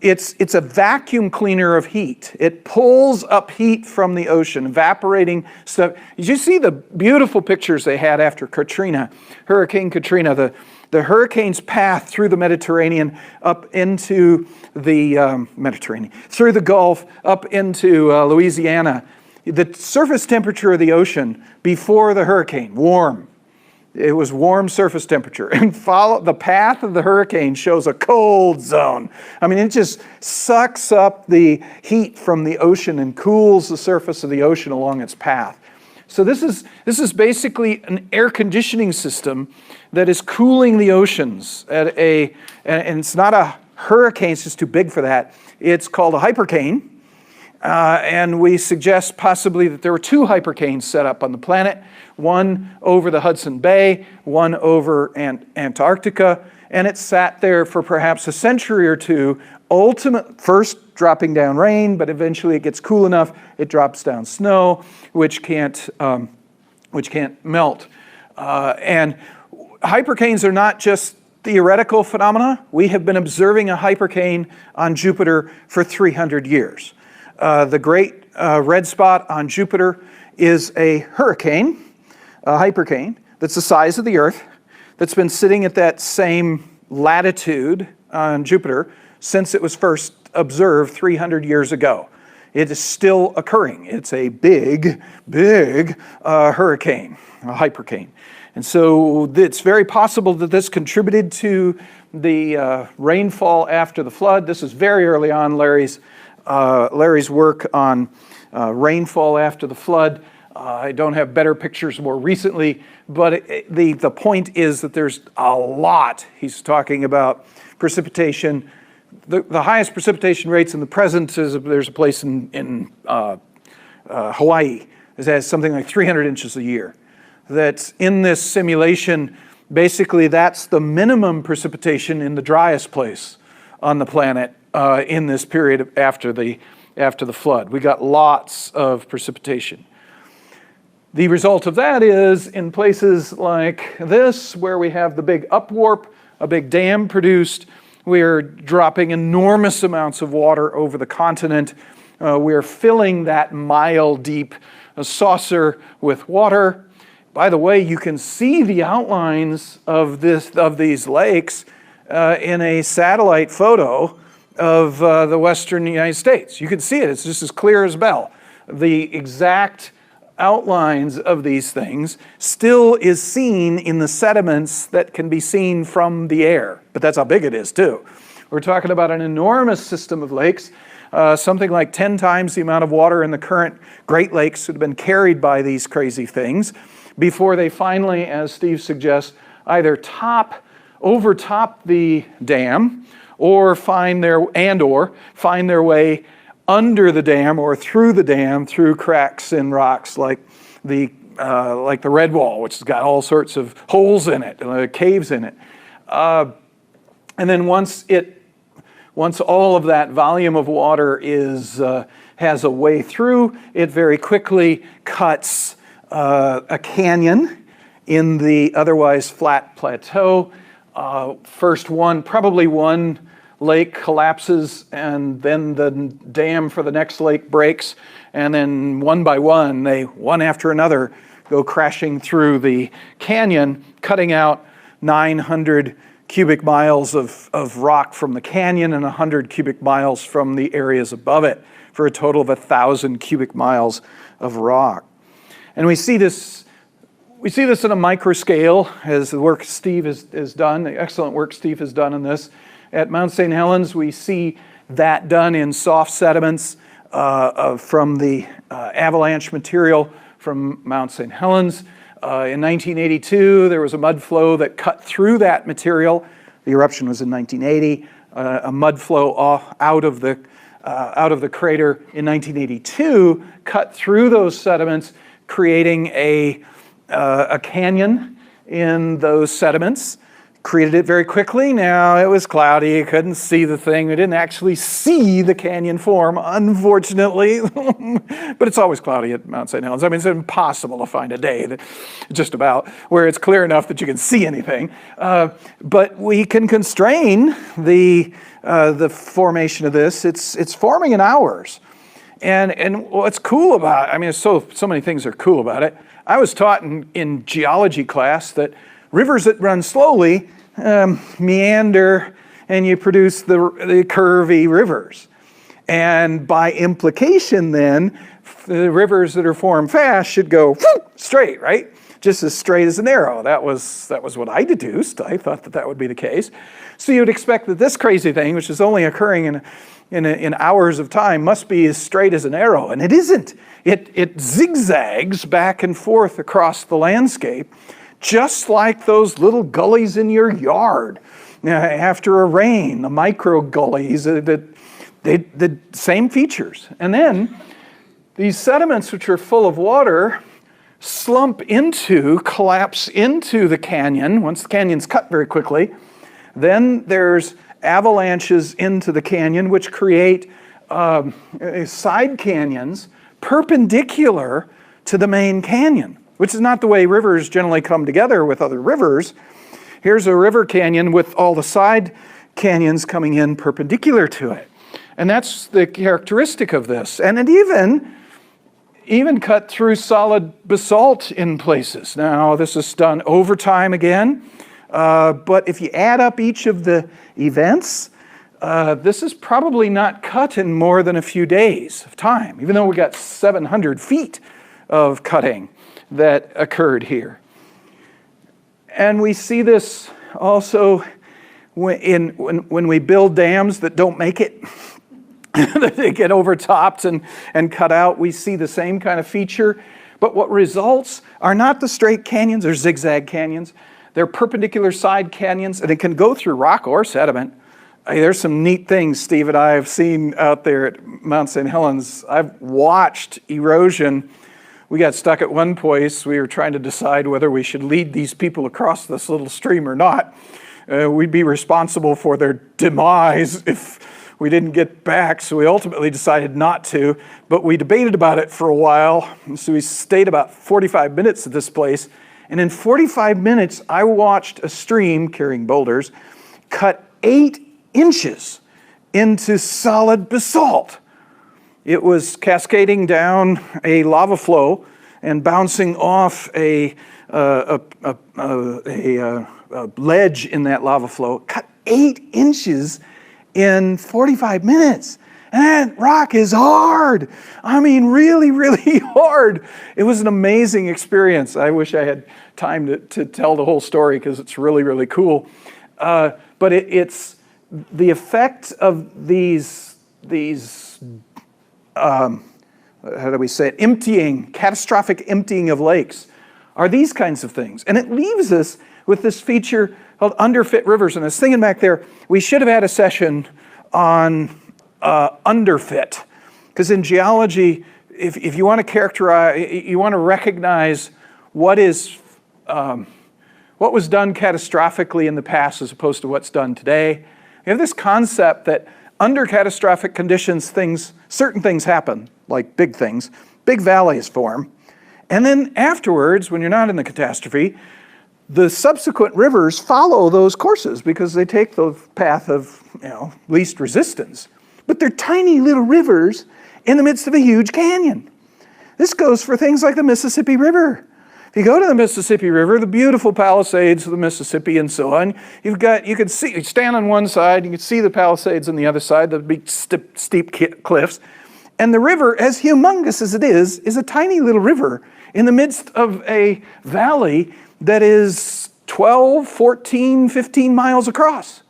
It's a vacuum cleaner of heat. It pulls up heat from the ocean, evaporating stuff. Did you see the beautiful pictures they had after Katrina, Hurricane Katrina, the hurricane's path through the Mediterranean up into the Mediterranean, through the Gulf, up into Louisiana. The surface temperature of the ocean before the hurricane, warm. It was warm surface temperature, and the path of the hurricane shows a cold zone. I mean, it just sucks up the heat from the ocean and cools the surface of the ocean along its path. So this is basically an air conditioning system that is cooling the oceans and it's not a hurricane, it's just too big for that. It's called a hypercane. And we suggest possibly that there were 2 hypercanes set up on the planet, one over the Hudson Bay, one over Antarctica, and it sat there for perhaps a century or 2, first dropping down rain, but eventually it gets cool enough, it drops down snow, which can't melt. And hypercanes are not just theoretical phenomena. We have been observing a hypercane on Jupiter for 300 years. The great red spot on Jupiter is a hurricane, a hypercane, that's the size of the Earth, that's been sitting at that same latitude on Jupiter since it was first observed 300 years ago. It is still occurring. It's a big, big hurricane, a hypercane. And so it's very possible that this contributed to the rainfall after the flood. This is very early on Larry's work on rainfall after the flood. I don't have better pictures more recently, but the point is that there's a lot. He's talking about precipitation. The highest precipitation rates in the present is there's a place in Hawaii that has something like 300 inches a year. That's in this simulation, basically that's the minimum precipitation in the driest place on the planet in this period after the flood. We got lots of precipitation. The result of that is in places like this, where we have the big upwarp, a big dam produced, we're dropping enormous amounts of water over the continent. We're filling that mile-deep saucer with water. By the way, you can see the outlines of these lakes in a satellite photo of the western United States. You can see it. It's just as clear as bell. The exact outlines of these things still is seen in the sediments that can be seen from the air. But that's how big it is, too. We're talking about an enormous system of lakes, something like 10 times the amount of water in the current Great Lakes that have been carried by these crazy things before they finally, as Steve suggests, either overtop the dam or find their way under the dam or through the dam through cracks in rocks like the red wall, which has got all sorts of holes in it, caves in it. And then once Once all of that volume of water has a way through, it very quickly cuts a canyon in the otherwise flat plateau. Probably one lake collapses, and then the dam for the next lake breaks, and then one by one, one after another, go crashing through the canyon, cutting out 900 cubic miles of rock from the canyon and 100 cubic miles from the areas above it, for a total of 1,000 cubic miles of rock. And we see this in a micro scale, as the work Steve has done, the excellent work Steve has done in this. At Mount St. Helens, we see that done in soft sediments from the avalanche material from Mount St. Helens. In 1982, there was a mud flow that cut through that material. The eruption was in 1980. A mud flow out of the crater in 1982 cut through those sediments, creating a canyon in those sediments. Created it very quickly. Now it was cloudy, you couldn't see the thing. We didn't actually see the canyon form, unfortunately. But it's always cloudy at Mount St. Helens. I mean, it's impossible to find a day just about where it's clear enough that you can see anything. But we can constrain the formation of this. It's forming in hours. And what's cool about it, I mean, so many things are cool about it. I was taught in geology class that rivers that run slowly meander, and you produce the curvy rivers. And by implication then, the rivers that are formed fast should go straight, right? Just as straight as an arrow. That was what I deduced. I thought that would be the case. So you would expect that this crazy thing, which is only occurring in hours of time, must be as straight as an arrow, and it isn't. It zigzags back and forth across the landscape, just like those little gullies in your yard after a rain, the micro gullies, the same features. And then these sediments, which are full of water, collapse into the canyon. Once the canyon's cut very quickly, then there's avalanches into the canyon, which create side canyons perpendicular to the main canyon, which is not the way rivers generally come together with other rivers. Here's a river canyon with all the side canyons coming in perpendicular to it. And that's the characteristic of this. And it even cut through solid basalt in places. Now, this is done over time again, but if you add up each of the events, this is probably not cut in more than a few days of time, even though we got 700 feet of cutting that occurred here. And we see this also when we build dams that don't make it. They get overtopped and cut out. We see the same kind of feature. But what results are not the straight canyons, they're zigzag canyons. They're perpendicular side canyons, and it can go through rock or sediment. There's some neat things Steve and I have seen out there at Mount St. Helens. I've watched erosion. We got stuck at one place. We were trying to decide whether we should lead these people across this little stream or not. We'd be responsible for their demise if we didn't get back, so we ultimately decided not to. But we debated about it for a while, so we stayed about 45 minutes at this place. And in 45 minutes, I watched a stream carrying boulders cut 8 inches into solid basalt. It was cascading down a lava flow and bouncing off a ledge in that lava flow. Cut 8 inches in 45 minutes. And that rock is hard. I mean, really, really hard. It was an amazing experience. I wish I had time to tell the whole story because it's really, really cool. But it's the effect of these how do we say it, catastrophic emptying of lakes are these kinds of things. And it leaves us with this feature called underfit rivers. And I was thinking back there, we should have had a session on underfit. Because in geology, if you want to characterize, you want to recognize what was done catastrophically in the past as opposed to what's done today. You have this concept that Under catastrophic conditions, certain things happen, like big things. Big valleys form. And then afterwards, when you're not in the catastrophe, the subsequent rivers follow those courses because they take the path of least resistance. But they're tiny little rivers in the midst of a huge canyon. This goes for things like the Mississippi River. If you go to the Mississippi River, the beautiful Palisades of the Mississippi and so on, you can see, you stand on one side, you can see the Palisades on the other side, the big steep cliffs. And the river, as humongous as it is a tiny little river in the midst of a valley that is 12, 14, 15 miles across.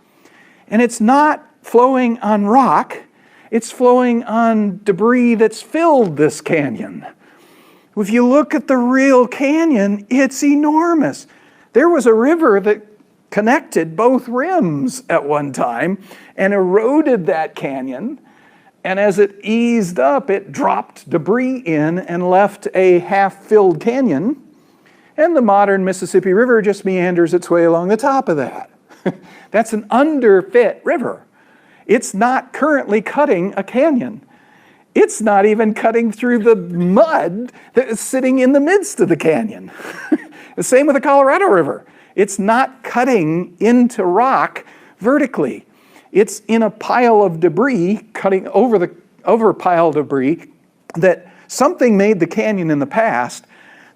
And it's not flowing on rock, it's flowing on debris that's filled this canyon. If you look at the real canyon, it's enormous. There was a river that connected both rims at one time and eroded that canyon. And as it eased up, it dropped debris in and left a half-filled canyon. And the modern Mississippi River just meanders its way along the top of that. That's an underfit river. It's not currently cutting a canyon. It's not even cutting through the mud that is sitting in the midst of the canyon. The same with the Colorado River. It's not cutting into rock vertically. It's in a pile of debris, cutting over pile debris, that something made the canyon in the past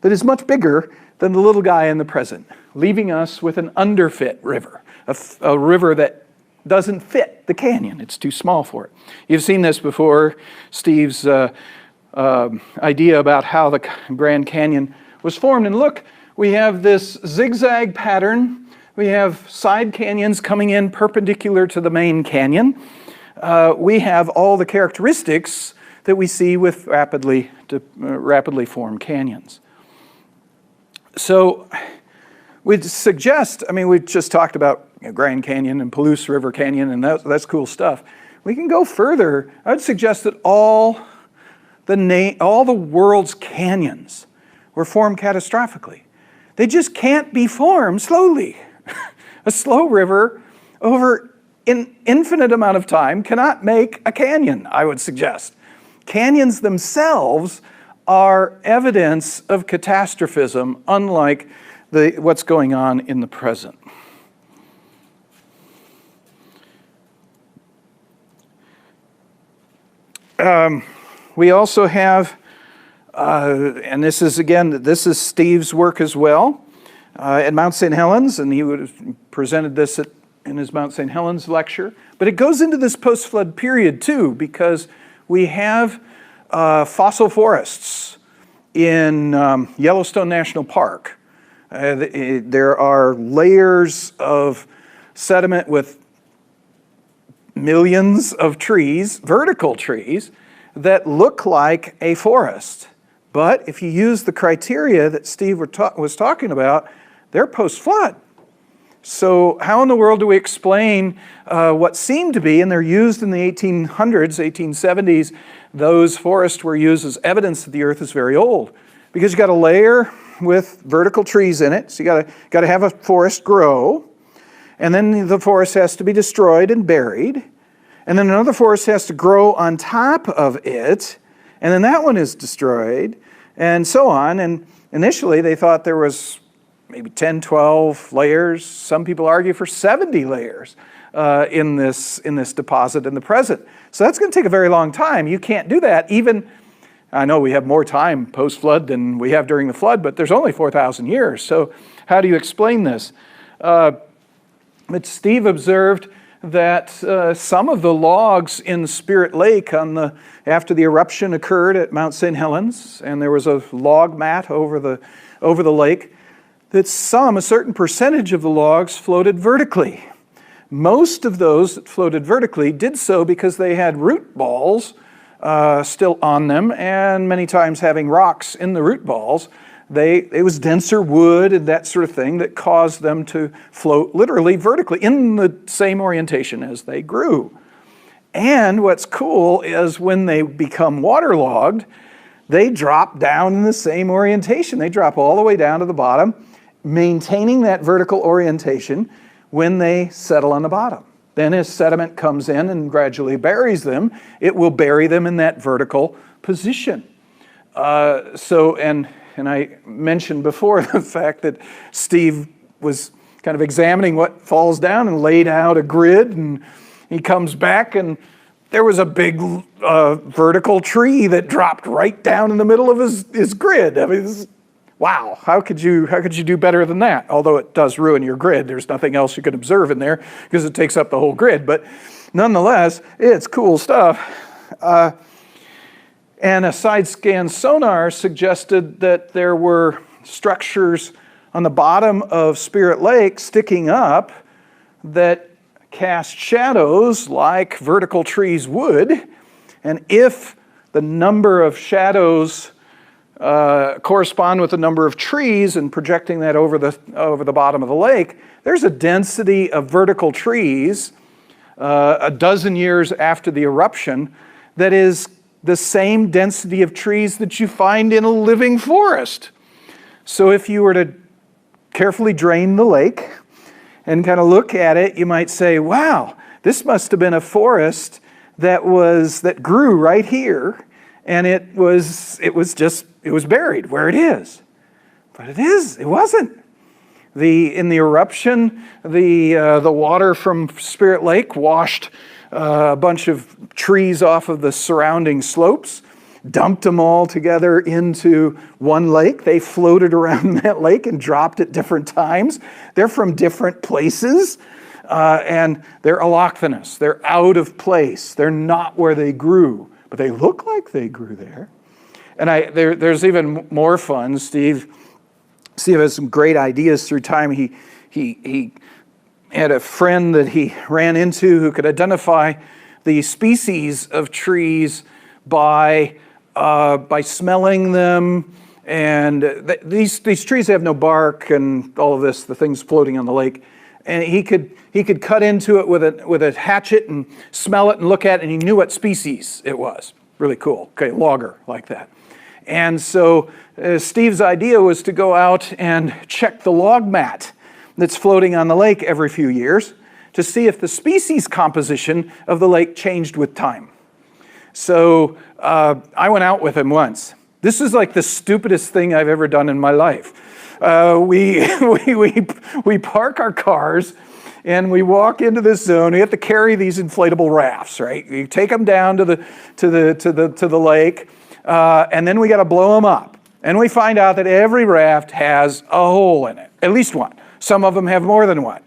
that is much bigger than the little guy in the present, leaving us with an underfit river, a river that doesn't fit the canyon. It's too small for it. You've seen this before, Steve's idea about how the Grand Canyon was formed. And look, we have this zigzag pattern. We have side canyons coming in perpendicular to the main canyon. We have all the characteristics that we see with rapidly formed canyons. So we'd suggest, we just talked about Grand Canyon and Palouse River Canyon, and that's cool stuff. We can go further. I would suggest that all the world's canyons were formed catastrophically. They just can't be formed slowly. A slow river over an infinite amount of time cannot make a canyon, I would suggest. Canyons themselves are evidence of catastrophism, unlike what's going on in the present. We also have, and this is Steve's work as well, at Mount St. Helens, and he would have presented this in his Mount St. Helens lecture. But it goes into this post-flood period too, because we have fossil forests in Yellowstone National Park. There are layers of sediment with millions of trees, vertical trees, that look like a forest. But if you use the criteria that Steve was talking about, they're post-flood. So how in the world do we explain what seemed to be, and they're used in the 1800s, 1870s, those forests were used as evidence that the earth is very old. Because you got a layer with vertical trees in it, so you got to have a forest grow, and then the forest has to be destroyed and buried, and then another forest has to grow on top of it, and then that one is destroyed, and so on. And initially they thought there was maybe 10, 12 layers. Some people argue for 70 layers in this deposit in the present. So that's going to take a very long time. You can't do that. Even, I know we have more time post-flood than we have during the flood, but there's only 4,000 years. So how do you explain this? But Steve observed that some of the logs in Spirit Lake after the eruption occurred at Mount St. Helens, and there was a log mat over the lake, that a certain percentage of the logs floated vertically. Most of those that floated vertically did so because they had root balls still on them, and many times having rocks in the root balls. It was denser wood and that sort of thing that caused them to float literally vertically in the same orientation as they grew. And what's cool is when they become waterlogged, they drop down in the same orientation. They drop all the way down to the bottom, maintaining that vertical orientation when they settle on the bottom. Then as sediment comes in and gradually buries them, it will bury them in that vertical position. And I mentioned before the fact that Steve was kind of examining what falls down and laid out a grid, and he comes back and there was a big vertical tree that dropped right down in the middle of his grid. I mean, wow, how could you do better than that? Although it does ruin your grid. There's nothing else you can observe in there because it takes up the whole grid. But nonetheless, it's cool stuff. And a side scan sonar suggested that there were structures on the bottom of Spirit Lake sticking up that cast shadows like vertical trees would. And if the number of shadows correspond with the number of trees and projecting that over the bottom of the lake, there's a density of vertical trees a dozen years after the eruption that is the same density of trees that you find in a living forest. So if you were to carefully drain the lake and kind of look at it, you might say, wow, this must have been a forest that grew right here, and it was buried where it is. But it wasn't. In the eruption, the water from Spirit Lake washed a bunch of trees off of the surrounding slopes, dumped them all together into one lake. They floated around that lake and dropped at different times. They're from different places, and they're allochthonous. They're out of place. They're not where they grew, but they look like they grew there. And there's even more fun. Steve has some great ideas through time. He had a friend that he ran into who could identify the species of trees by smelling them. And these trees have no bark and all of this, the things floating on the lake. And he could cut into it with a hatchet and smell it and look at it, and he knew what species it was. Really cool. Okay, logger like that. And so Steve's idea was to go out and check the log mat that's floating on the lake every few years to see if the species composition of the lake changed with time. So I went out with him once. This is like the stupidest thing I've ever done in my life. We park our cars and we walk into this zone. We have to carry these inflatable rafts, right? You take them down to the lake, and then we got to blow them up. And we find out that every raft has a hole in it, at least one. Some of them have more than one.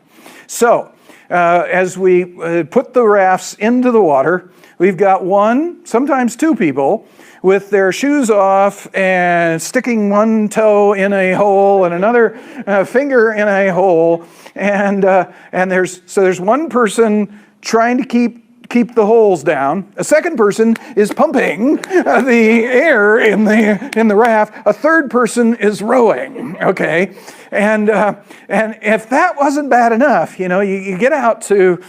So as we put the rafts into the water, we've got one, sometimes two people, with their shoes off and sticking one toe in a hole and another finger in a hole. And there's one person trying to keep the holes down. A second person is pumping the air in the raft. A third person is rowing. Okay, and if that wasn't bad enough, you get out to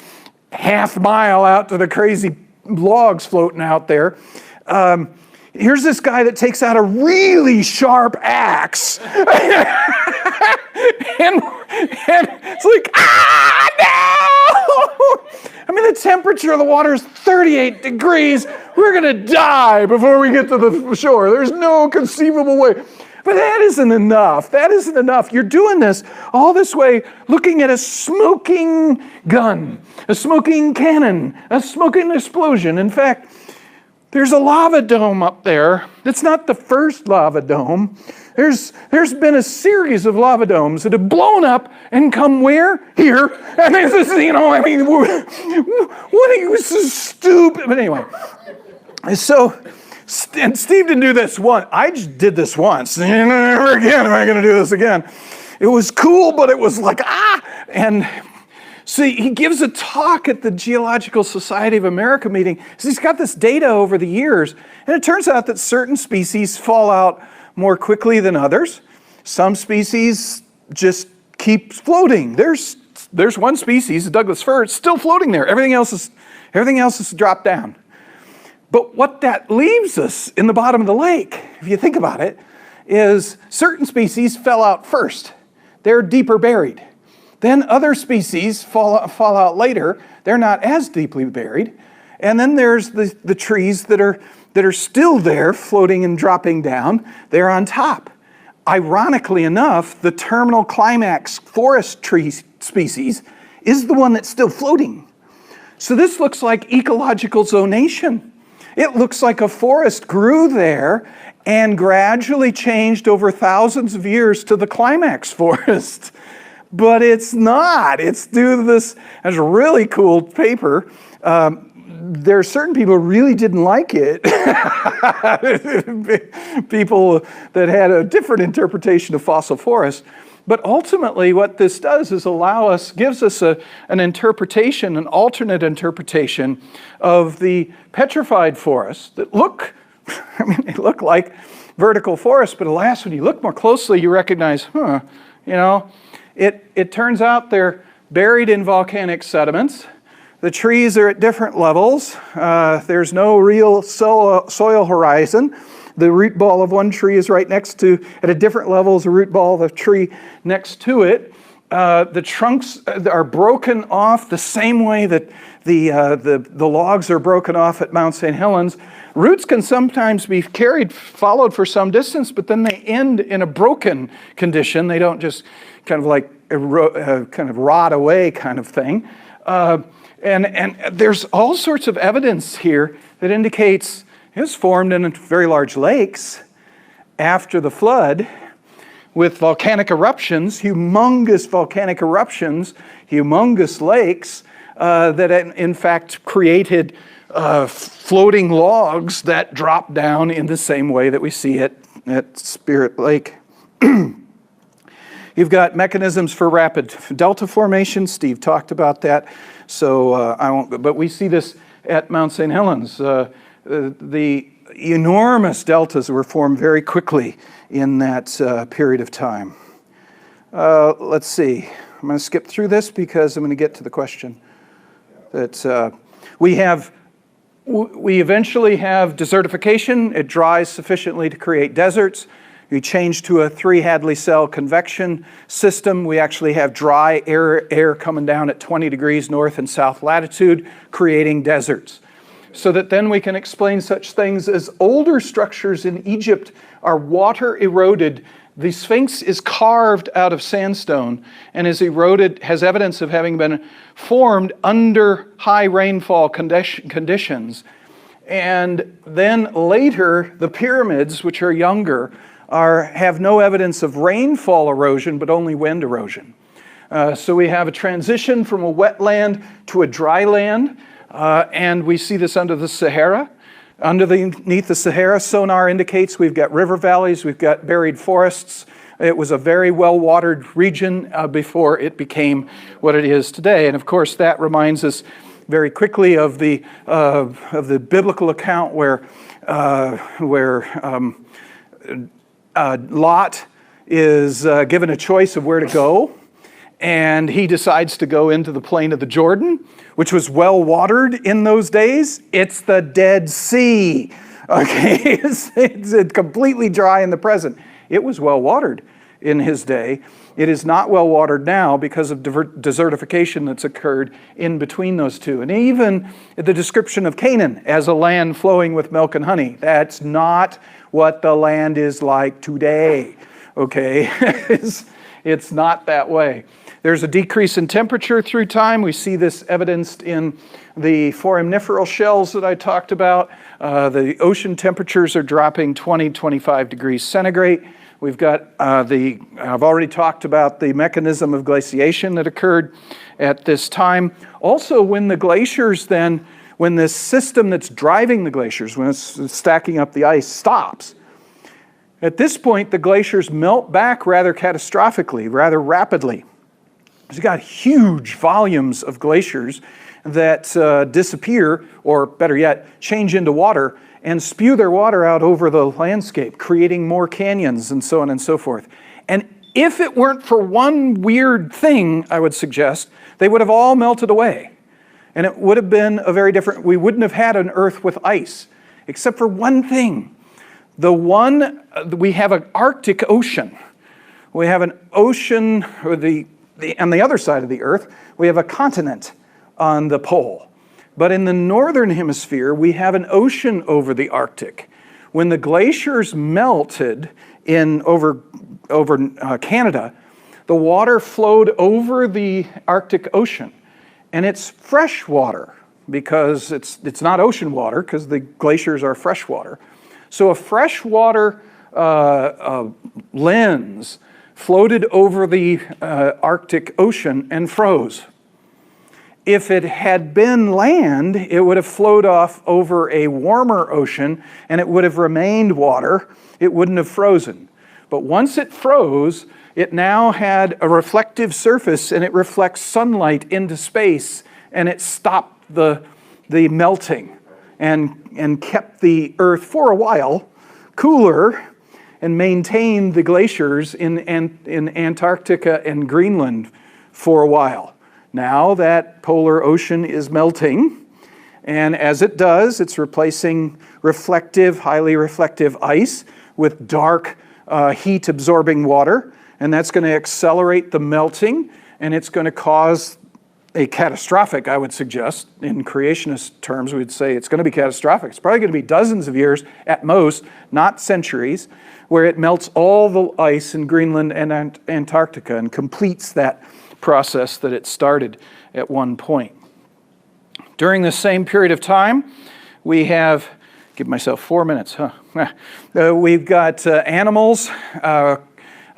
half mile out to the crazy logs floating out there. Here's this guy that takes out a really sharp axe. and it's like, no! I mean, the temperature of the water is 38 degrees. We're going to die before we get to the shore. There's no conceivable way. But that isn't enough. That isn't enough. You're doing this all this way, looking at a smoking gun, a smoking cannon, a smoking explosion. In fact, there's a lava dome up there. It's not the first lava dome. There's been a series of lava domes that have blown up and come where? Here. And this is, what are you so stupid? But anyway, so, and Steve didn't do this once. I just did this once. Never again am I going to do this again. It was cool, but it was like, and so he gives a talk at the Geological Society of America meeting. So he's got this data over the years, and it turns out that certain species fall out more quickly than others. Some species just keep floating. There's one species, the Douglas fir, it's still floating there. Everything else is dropped down. But what that leaves us in the bottom of the lake, if you think about it, is certain species fell out first. They're deeper buried. Then other species fall out later. They're not as deeply buried. And then there's the trees that are still there, floating and dropping down. They're on top. Ironically enough, the terminal climax forest tree species is the one that's still floating. So this looks like ecological zonation. It looks like a forest grew there and gradually changed over thousands of years to the climax forest. But it's not. It's due to this. There's a really cool paper. There are certain people who really didn't like it. People that had a different interpretation of fossil forests. But ultimately what this does is gives us an interpretation, an alternate interpretation of the petrified forests that they look like vertical forests, but alas, when you look more closely, you recognize, it turns out they're buried in volcanic sediments. The trees are at different levels. There's no real soil horizon. The root ball of one tree is right next to, at a different level as the root ball of the tree next to it. The trunks are broken off the same way that the logs are broken off at Mount St. Helens. Roots can sometimes be followed for some distance, but then they end in a broken condition. They don't just kind of like rot away kind of thing. And there's all sorts of evidence here that indicates it was formed in very large lakes after the flood with volcanic eruptions, humongous volcanic eruptions, humongous lakes that in fact created floating logs that drop down in the same way that we see at Spirit Lake. You've got mechanisms for rapid delta formation. Steve talked about that, so I won't. But we see this at Mount St. Helens. The enormous deltas were formed very quickly in that period of time. Let's see. I'm going to skip through this because I'm going to get to the question that we eventually have desertification. It dries sufficiently to create deserts. We change to a 3 Hadley cell convection system. We actually have dry air coming down at 20 degrees north and south latitude, creating deserts. So that then we can explain such things as older structures in Egypt are water eroded. The Sphinx is carved out of sandstone and is eroded, has evidence of having been formed under high rainfall conditions. And then later, the pyramids, which are younger, have no evidence of rainfall erosion, but only wind erosion. So we have a transition from a wetland to a dry land, and we see this under the Sahara. Underneath the Sahara, sonar indicates we've got river valleys, we've got buried forests. It was a very well-watered region before it became what it is today. And of course, that reminds us very quickly of the biblical account where Lot is given a choice of where to go, and he decides to go into the plain of the Jordan, which was well watered in those days. It's the Dead Sea. Okay, it's completely dry in the present. It was well watered in his day. It is not well watered now because of desertification that's occurred in between those two. And even the description of Canaan as a land flowing with milk and honey, that's not what the land is like today. Okay, it's not that way. There's a decrease in temperature through time. We see this evidenced in the foraminiferal shells that I talked about. The ocean temperatures are dropping 20-25 degrees centigrade. We've got I've already talked about the mechanism of glaciation that occurred at this time. Also, when the glaciers then, when this system that's driving the glaciers, when it's stacking up the ice, stops, at this point, the glaciers melt back rather catastrophically, rather rapidly. You've got huge volumes of glaciers that disappear, or better yet, change into water and spew their water out over the landscape, creating more canyons and so on and so forth. And if it weren't for one weird thing, I would suggest, they would have all melted away. And it would have been a very different, we wouldn't have had an Earth with ice, except for one thing. We have an Arctic Ocean. We have an ocean, or the on the other side of the Earth, we have a continent on the pole. But in the northern hemisphere, we have an ocean over the Arctic. When the glaciers melted over Canada, the water flowed over the Arctic Ocean. And it's fresh water because it's not ocean water because the glaciers are freshwater. So a freshwater lens floated over the Arctic Ocean and froze. If it had been land, it would have flowed off over a warmer ocean and it would have remained water. It wouldn't have frozen. But once it froze, it now had a reflective surface and it reflects sunlight into space, and it stopped the melting and kept the Earth for a while cooler and maintained the glaciers in Antarctica and Greenland for a while. Now that polar ocean is melting, and as it does, it's replacing reflective, highly reflective ice with dark, heat-absorbing water, and that's going to accelerate the melting, and it's going to cause a catastrophic, I would suggest, in creationist terms, we'd say it's going to be catastrophic. It's probably going to be dozens of years at most, not centuries, where it melts all the ice in Greenland and Antarctica and completes that process that it started at one point. During the same period of time, we have, give myself 4 minutes, we've got animals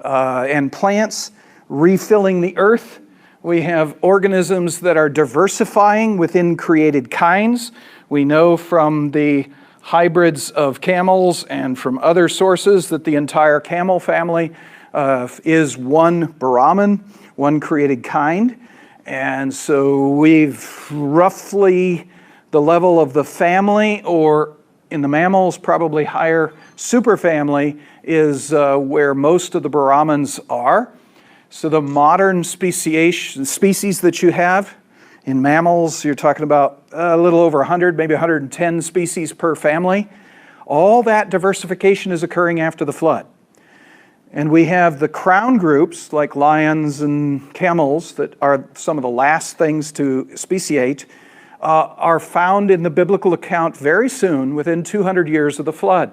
and plants refilling the earth. We have organisms that are diversifying within created kinds. We know from the hybrids of camels and from other sources that the entire camel family is one Brahman, one created kind. And so we've roughly the level of the family, or in the mammals probably higher superfamily, is where most of the Brahmans are. So the modern species that you have in mammals, you're talking about a little over 100, maybe 110 species per family. All that diversification is occurring after the flood. And we have the crown groups, like lions and camels, that are some of the last things to speciate, are found in the biblical account very soon, within 200 years of the flood.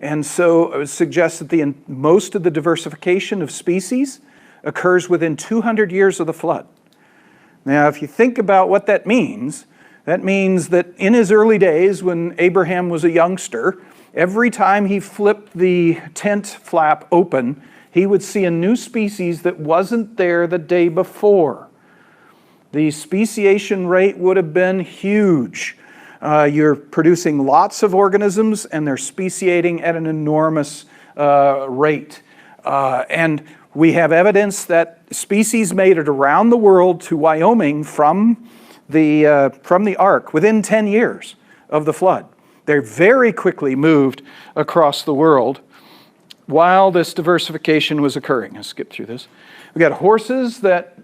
And so it would suggest that most of the diversification of species occurs within 200 years of the flood. Now, if you think about what that means that in his early days, when Abraham was a youngster, every time he flipped the tent flap open, he would see a new species that wasn't there the day before. The speciation rate would have been huge. You're producing lots of organisms and they're speciating at an enormous rate. And we have evidence that species made it around the world to Wyoming from the ark within 10 years of the flood. They very quickly moved across the world while this diversification was occurring. I'll skip through this. We've got horses that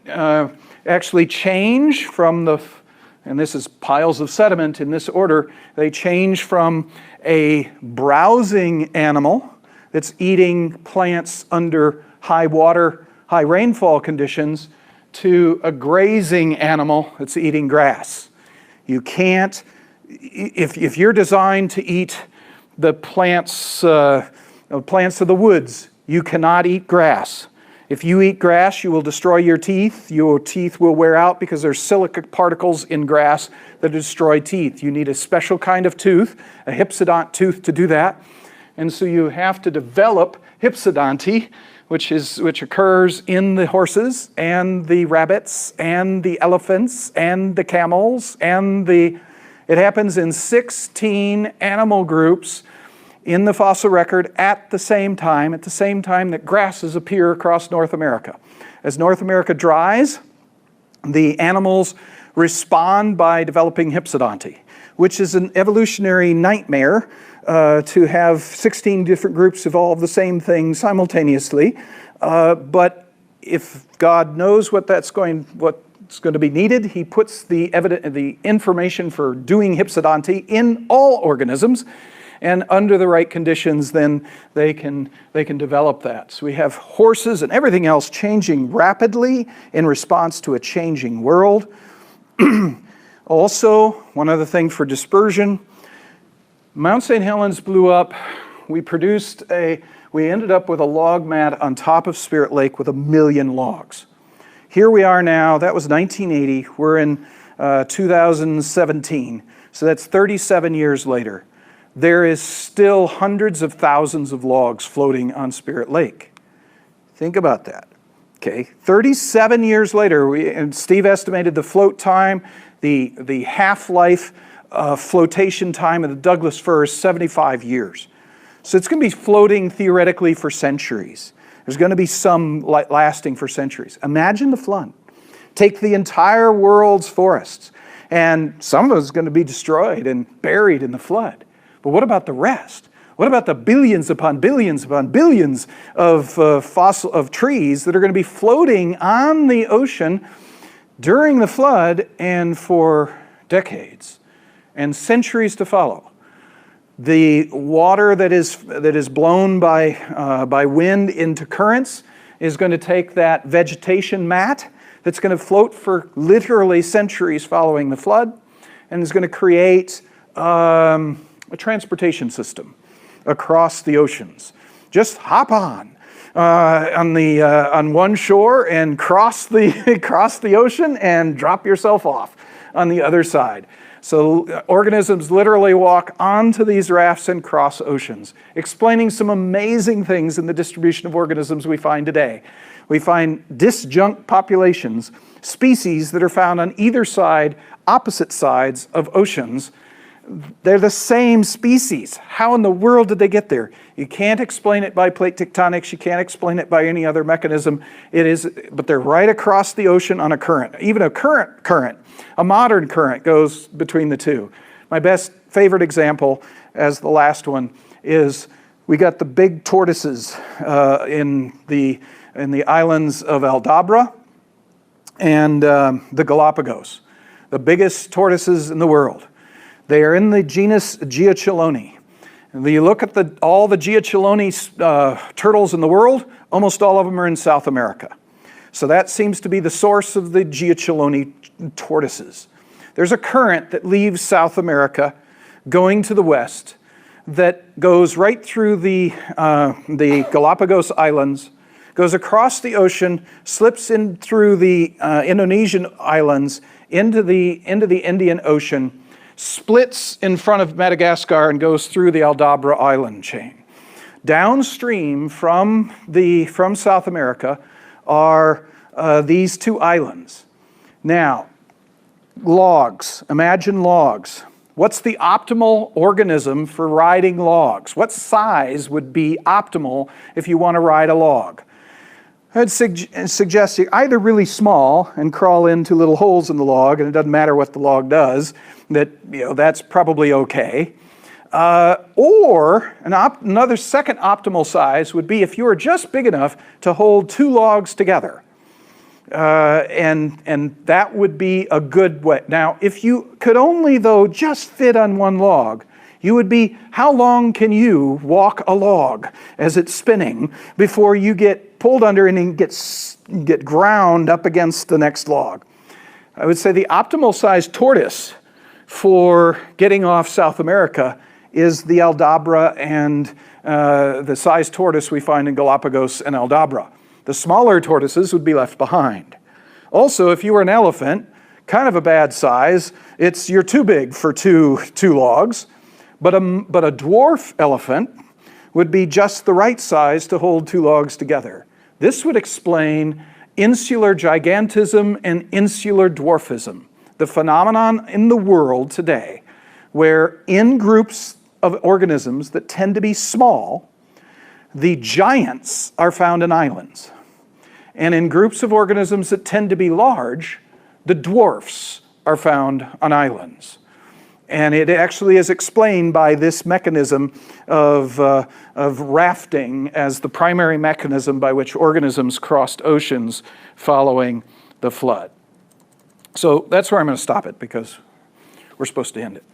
actually change from and this is piles of sediment in this order, they change from a browsing animal that's eating plants under high water, high rainfall conditions to a grazing animal that's eating grass. You can't, if you're designed to eat the plants of the woods, you cannot eat grass. If you eat grass, you will destroy your teeth. Your teeth will wear out because there's silica particles in grass that destroy teeth. You need a special kind of tooth, a hypsodont tooth, to do that. And so you have to develop hypsodonty, which occurs in the horses and the rabbits and the elephants and the camels it happens in 16 animal groups in the fossil record at the same time that grasses appear across North America. As North America dries, the animals respond by developing hypsodonty, which is an evolutionary nightmare to have 16 different groups evolve the same thing simultaneously. But if God knows what's going to be needed, he puts the information for doing hypsodonty in all organisms. and under the right conditions, then they can develop that. So we have horses and everything else changing rapidly in response to a changing world. Also, one other thing for dispersion, Mount St. Helens blew up. We ended up with a log mat on top of Spirit Lake with 1 million logs. Here we are now, that was 1980, we're in 2017, so that's 37 years later. There is still hundreds of thousands of logs floating on Spirit Lake. Think about that. Okay, 37 years later, and Steve estimated the float time, the half-life flotation time of the Douglas fir is 75 years. So it's going to be floating theoretically for centuries. There's going to be some lasting for centuries. Imagine the flood. Take the entire world's forests, and some of it is going to be destroyed and buried in the flood. But what about the rest? What about the billions upon billions upon billions of trees that are going to be floating on the ocean during the flood and for decades and centuries to follow? The water that is blown by wind into currents is going to take that vegetation mat that's going to float for literally centuries following the flood, and is going to create a transportation system across the oceans. Just hop on one shore and cross the ocean and drop yourself off on the other side. So organisms literally walk onto these rafts and cross oceans, explaining some amazing things in the distribution of organisms we find today. We find disjunct populations, species that are found on either side, opposite sides of oceans. They're the same species. How in the world did they get there? You can't explain it by plate tectonics. You can't explain it by any other mechanism. But they're right across the ocean on a current. Even a current, a modern current goes between the two. My favorite example, as the last one, is we got the big tortoises in the islands of Aldabra and the Galapagos, the biggest tortoises in the world. They are in the genus Giacchiloni. And you look at all the Giacchiloni turtles in the world, almost all of them are in South America. So that seems to be the source of the Giacchiloni tortoises. There's a current that leaves South America going to the west that goes right through the Galapagos Islands, goes across the ocean, slips in through the Indonesian islands into the Indian Ocean, splits in front of Madagascar and goes through the Aldabra island chain. Downstream from South America are these two islands. Now, logs, imagine logs. What's the optimal organism for riding logs? What size would be optimal if you want to ride a log? I'd suggest you either really small and crawl into little holes in the log, and it doesn't matter what the log does, that's probably okay. Or another second optimal size would be if you were just big enough to hold two logs together. And that would be a good way. Now, if you could only, though, just fit on one log, you would be, how long can you walk a log as it's spinning before you get pulled under and get ground up against the next log? I would say the optimal size tortoise for getting off South America is the Aldabra and the size tortoise we find in Galapagos and Aldabra. The smaller tortoises would be left behind. Also, if you were an elephant, kind of a bad size, you're too big for two logs. But a dwarf elephant would be just the right size to hold two logs together. This would explain insular gigantism and insular dwarfism, the phenomenon in the world today where in groups of organisms that tend to be small, the giants are found in islands. And in groups of organisms that tend to be large, the dwarfs are found on islands. And it actually is explained by this mechanism of rafting as the primary mechanism by which organisms crossed oceans following the flood. So that's where I'm going to stop it because we're supposed to end it.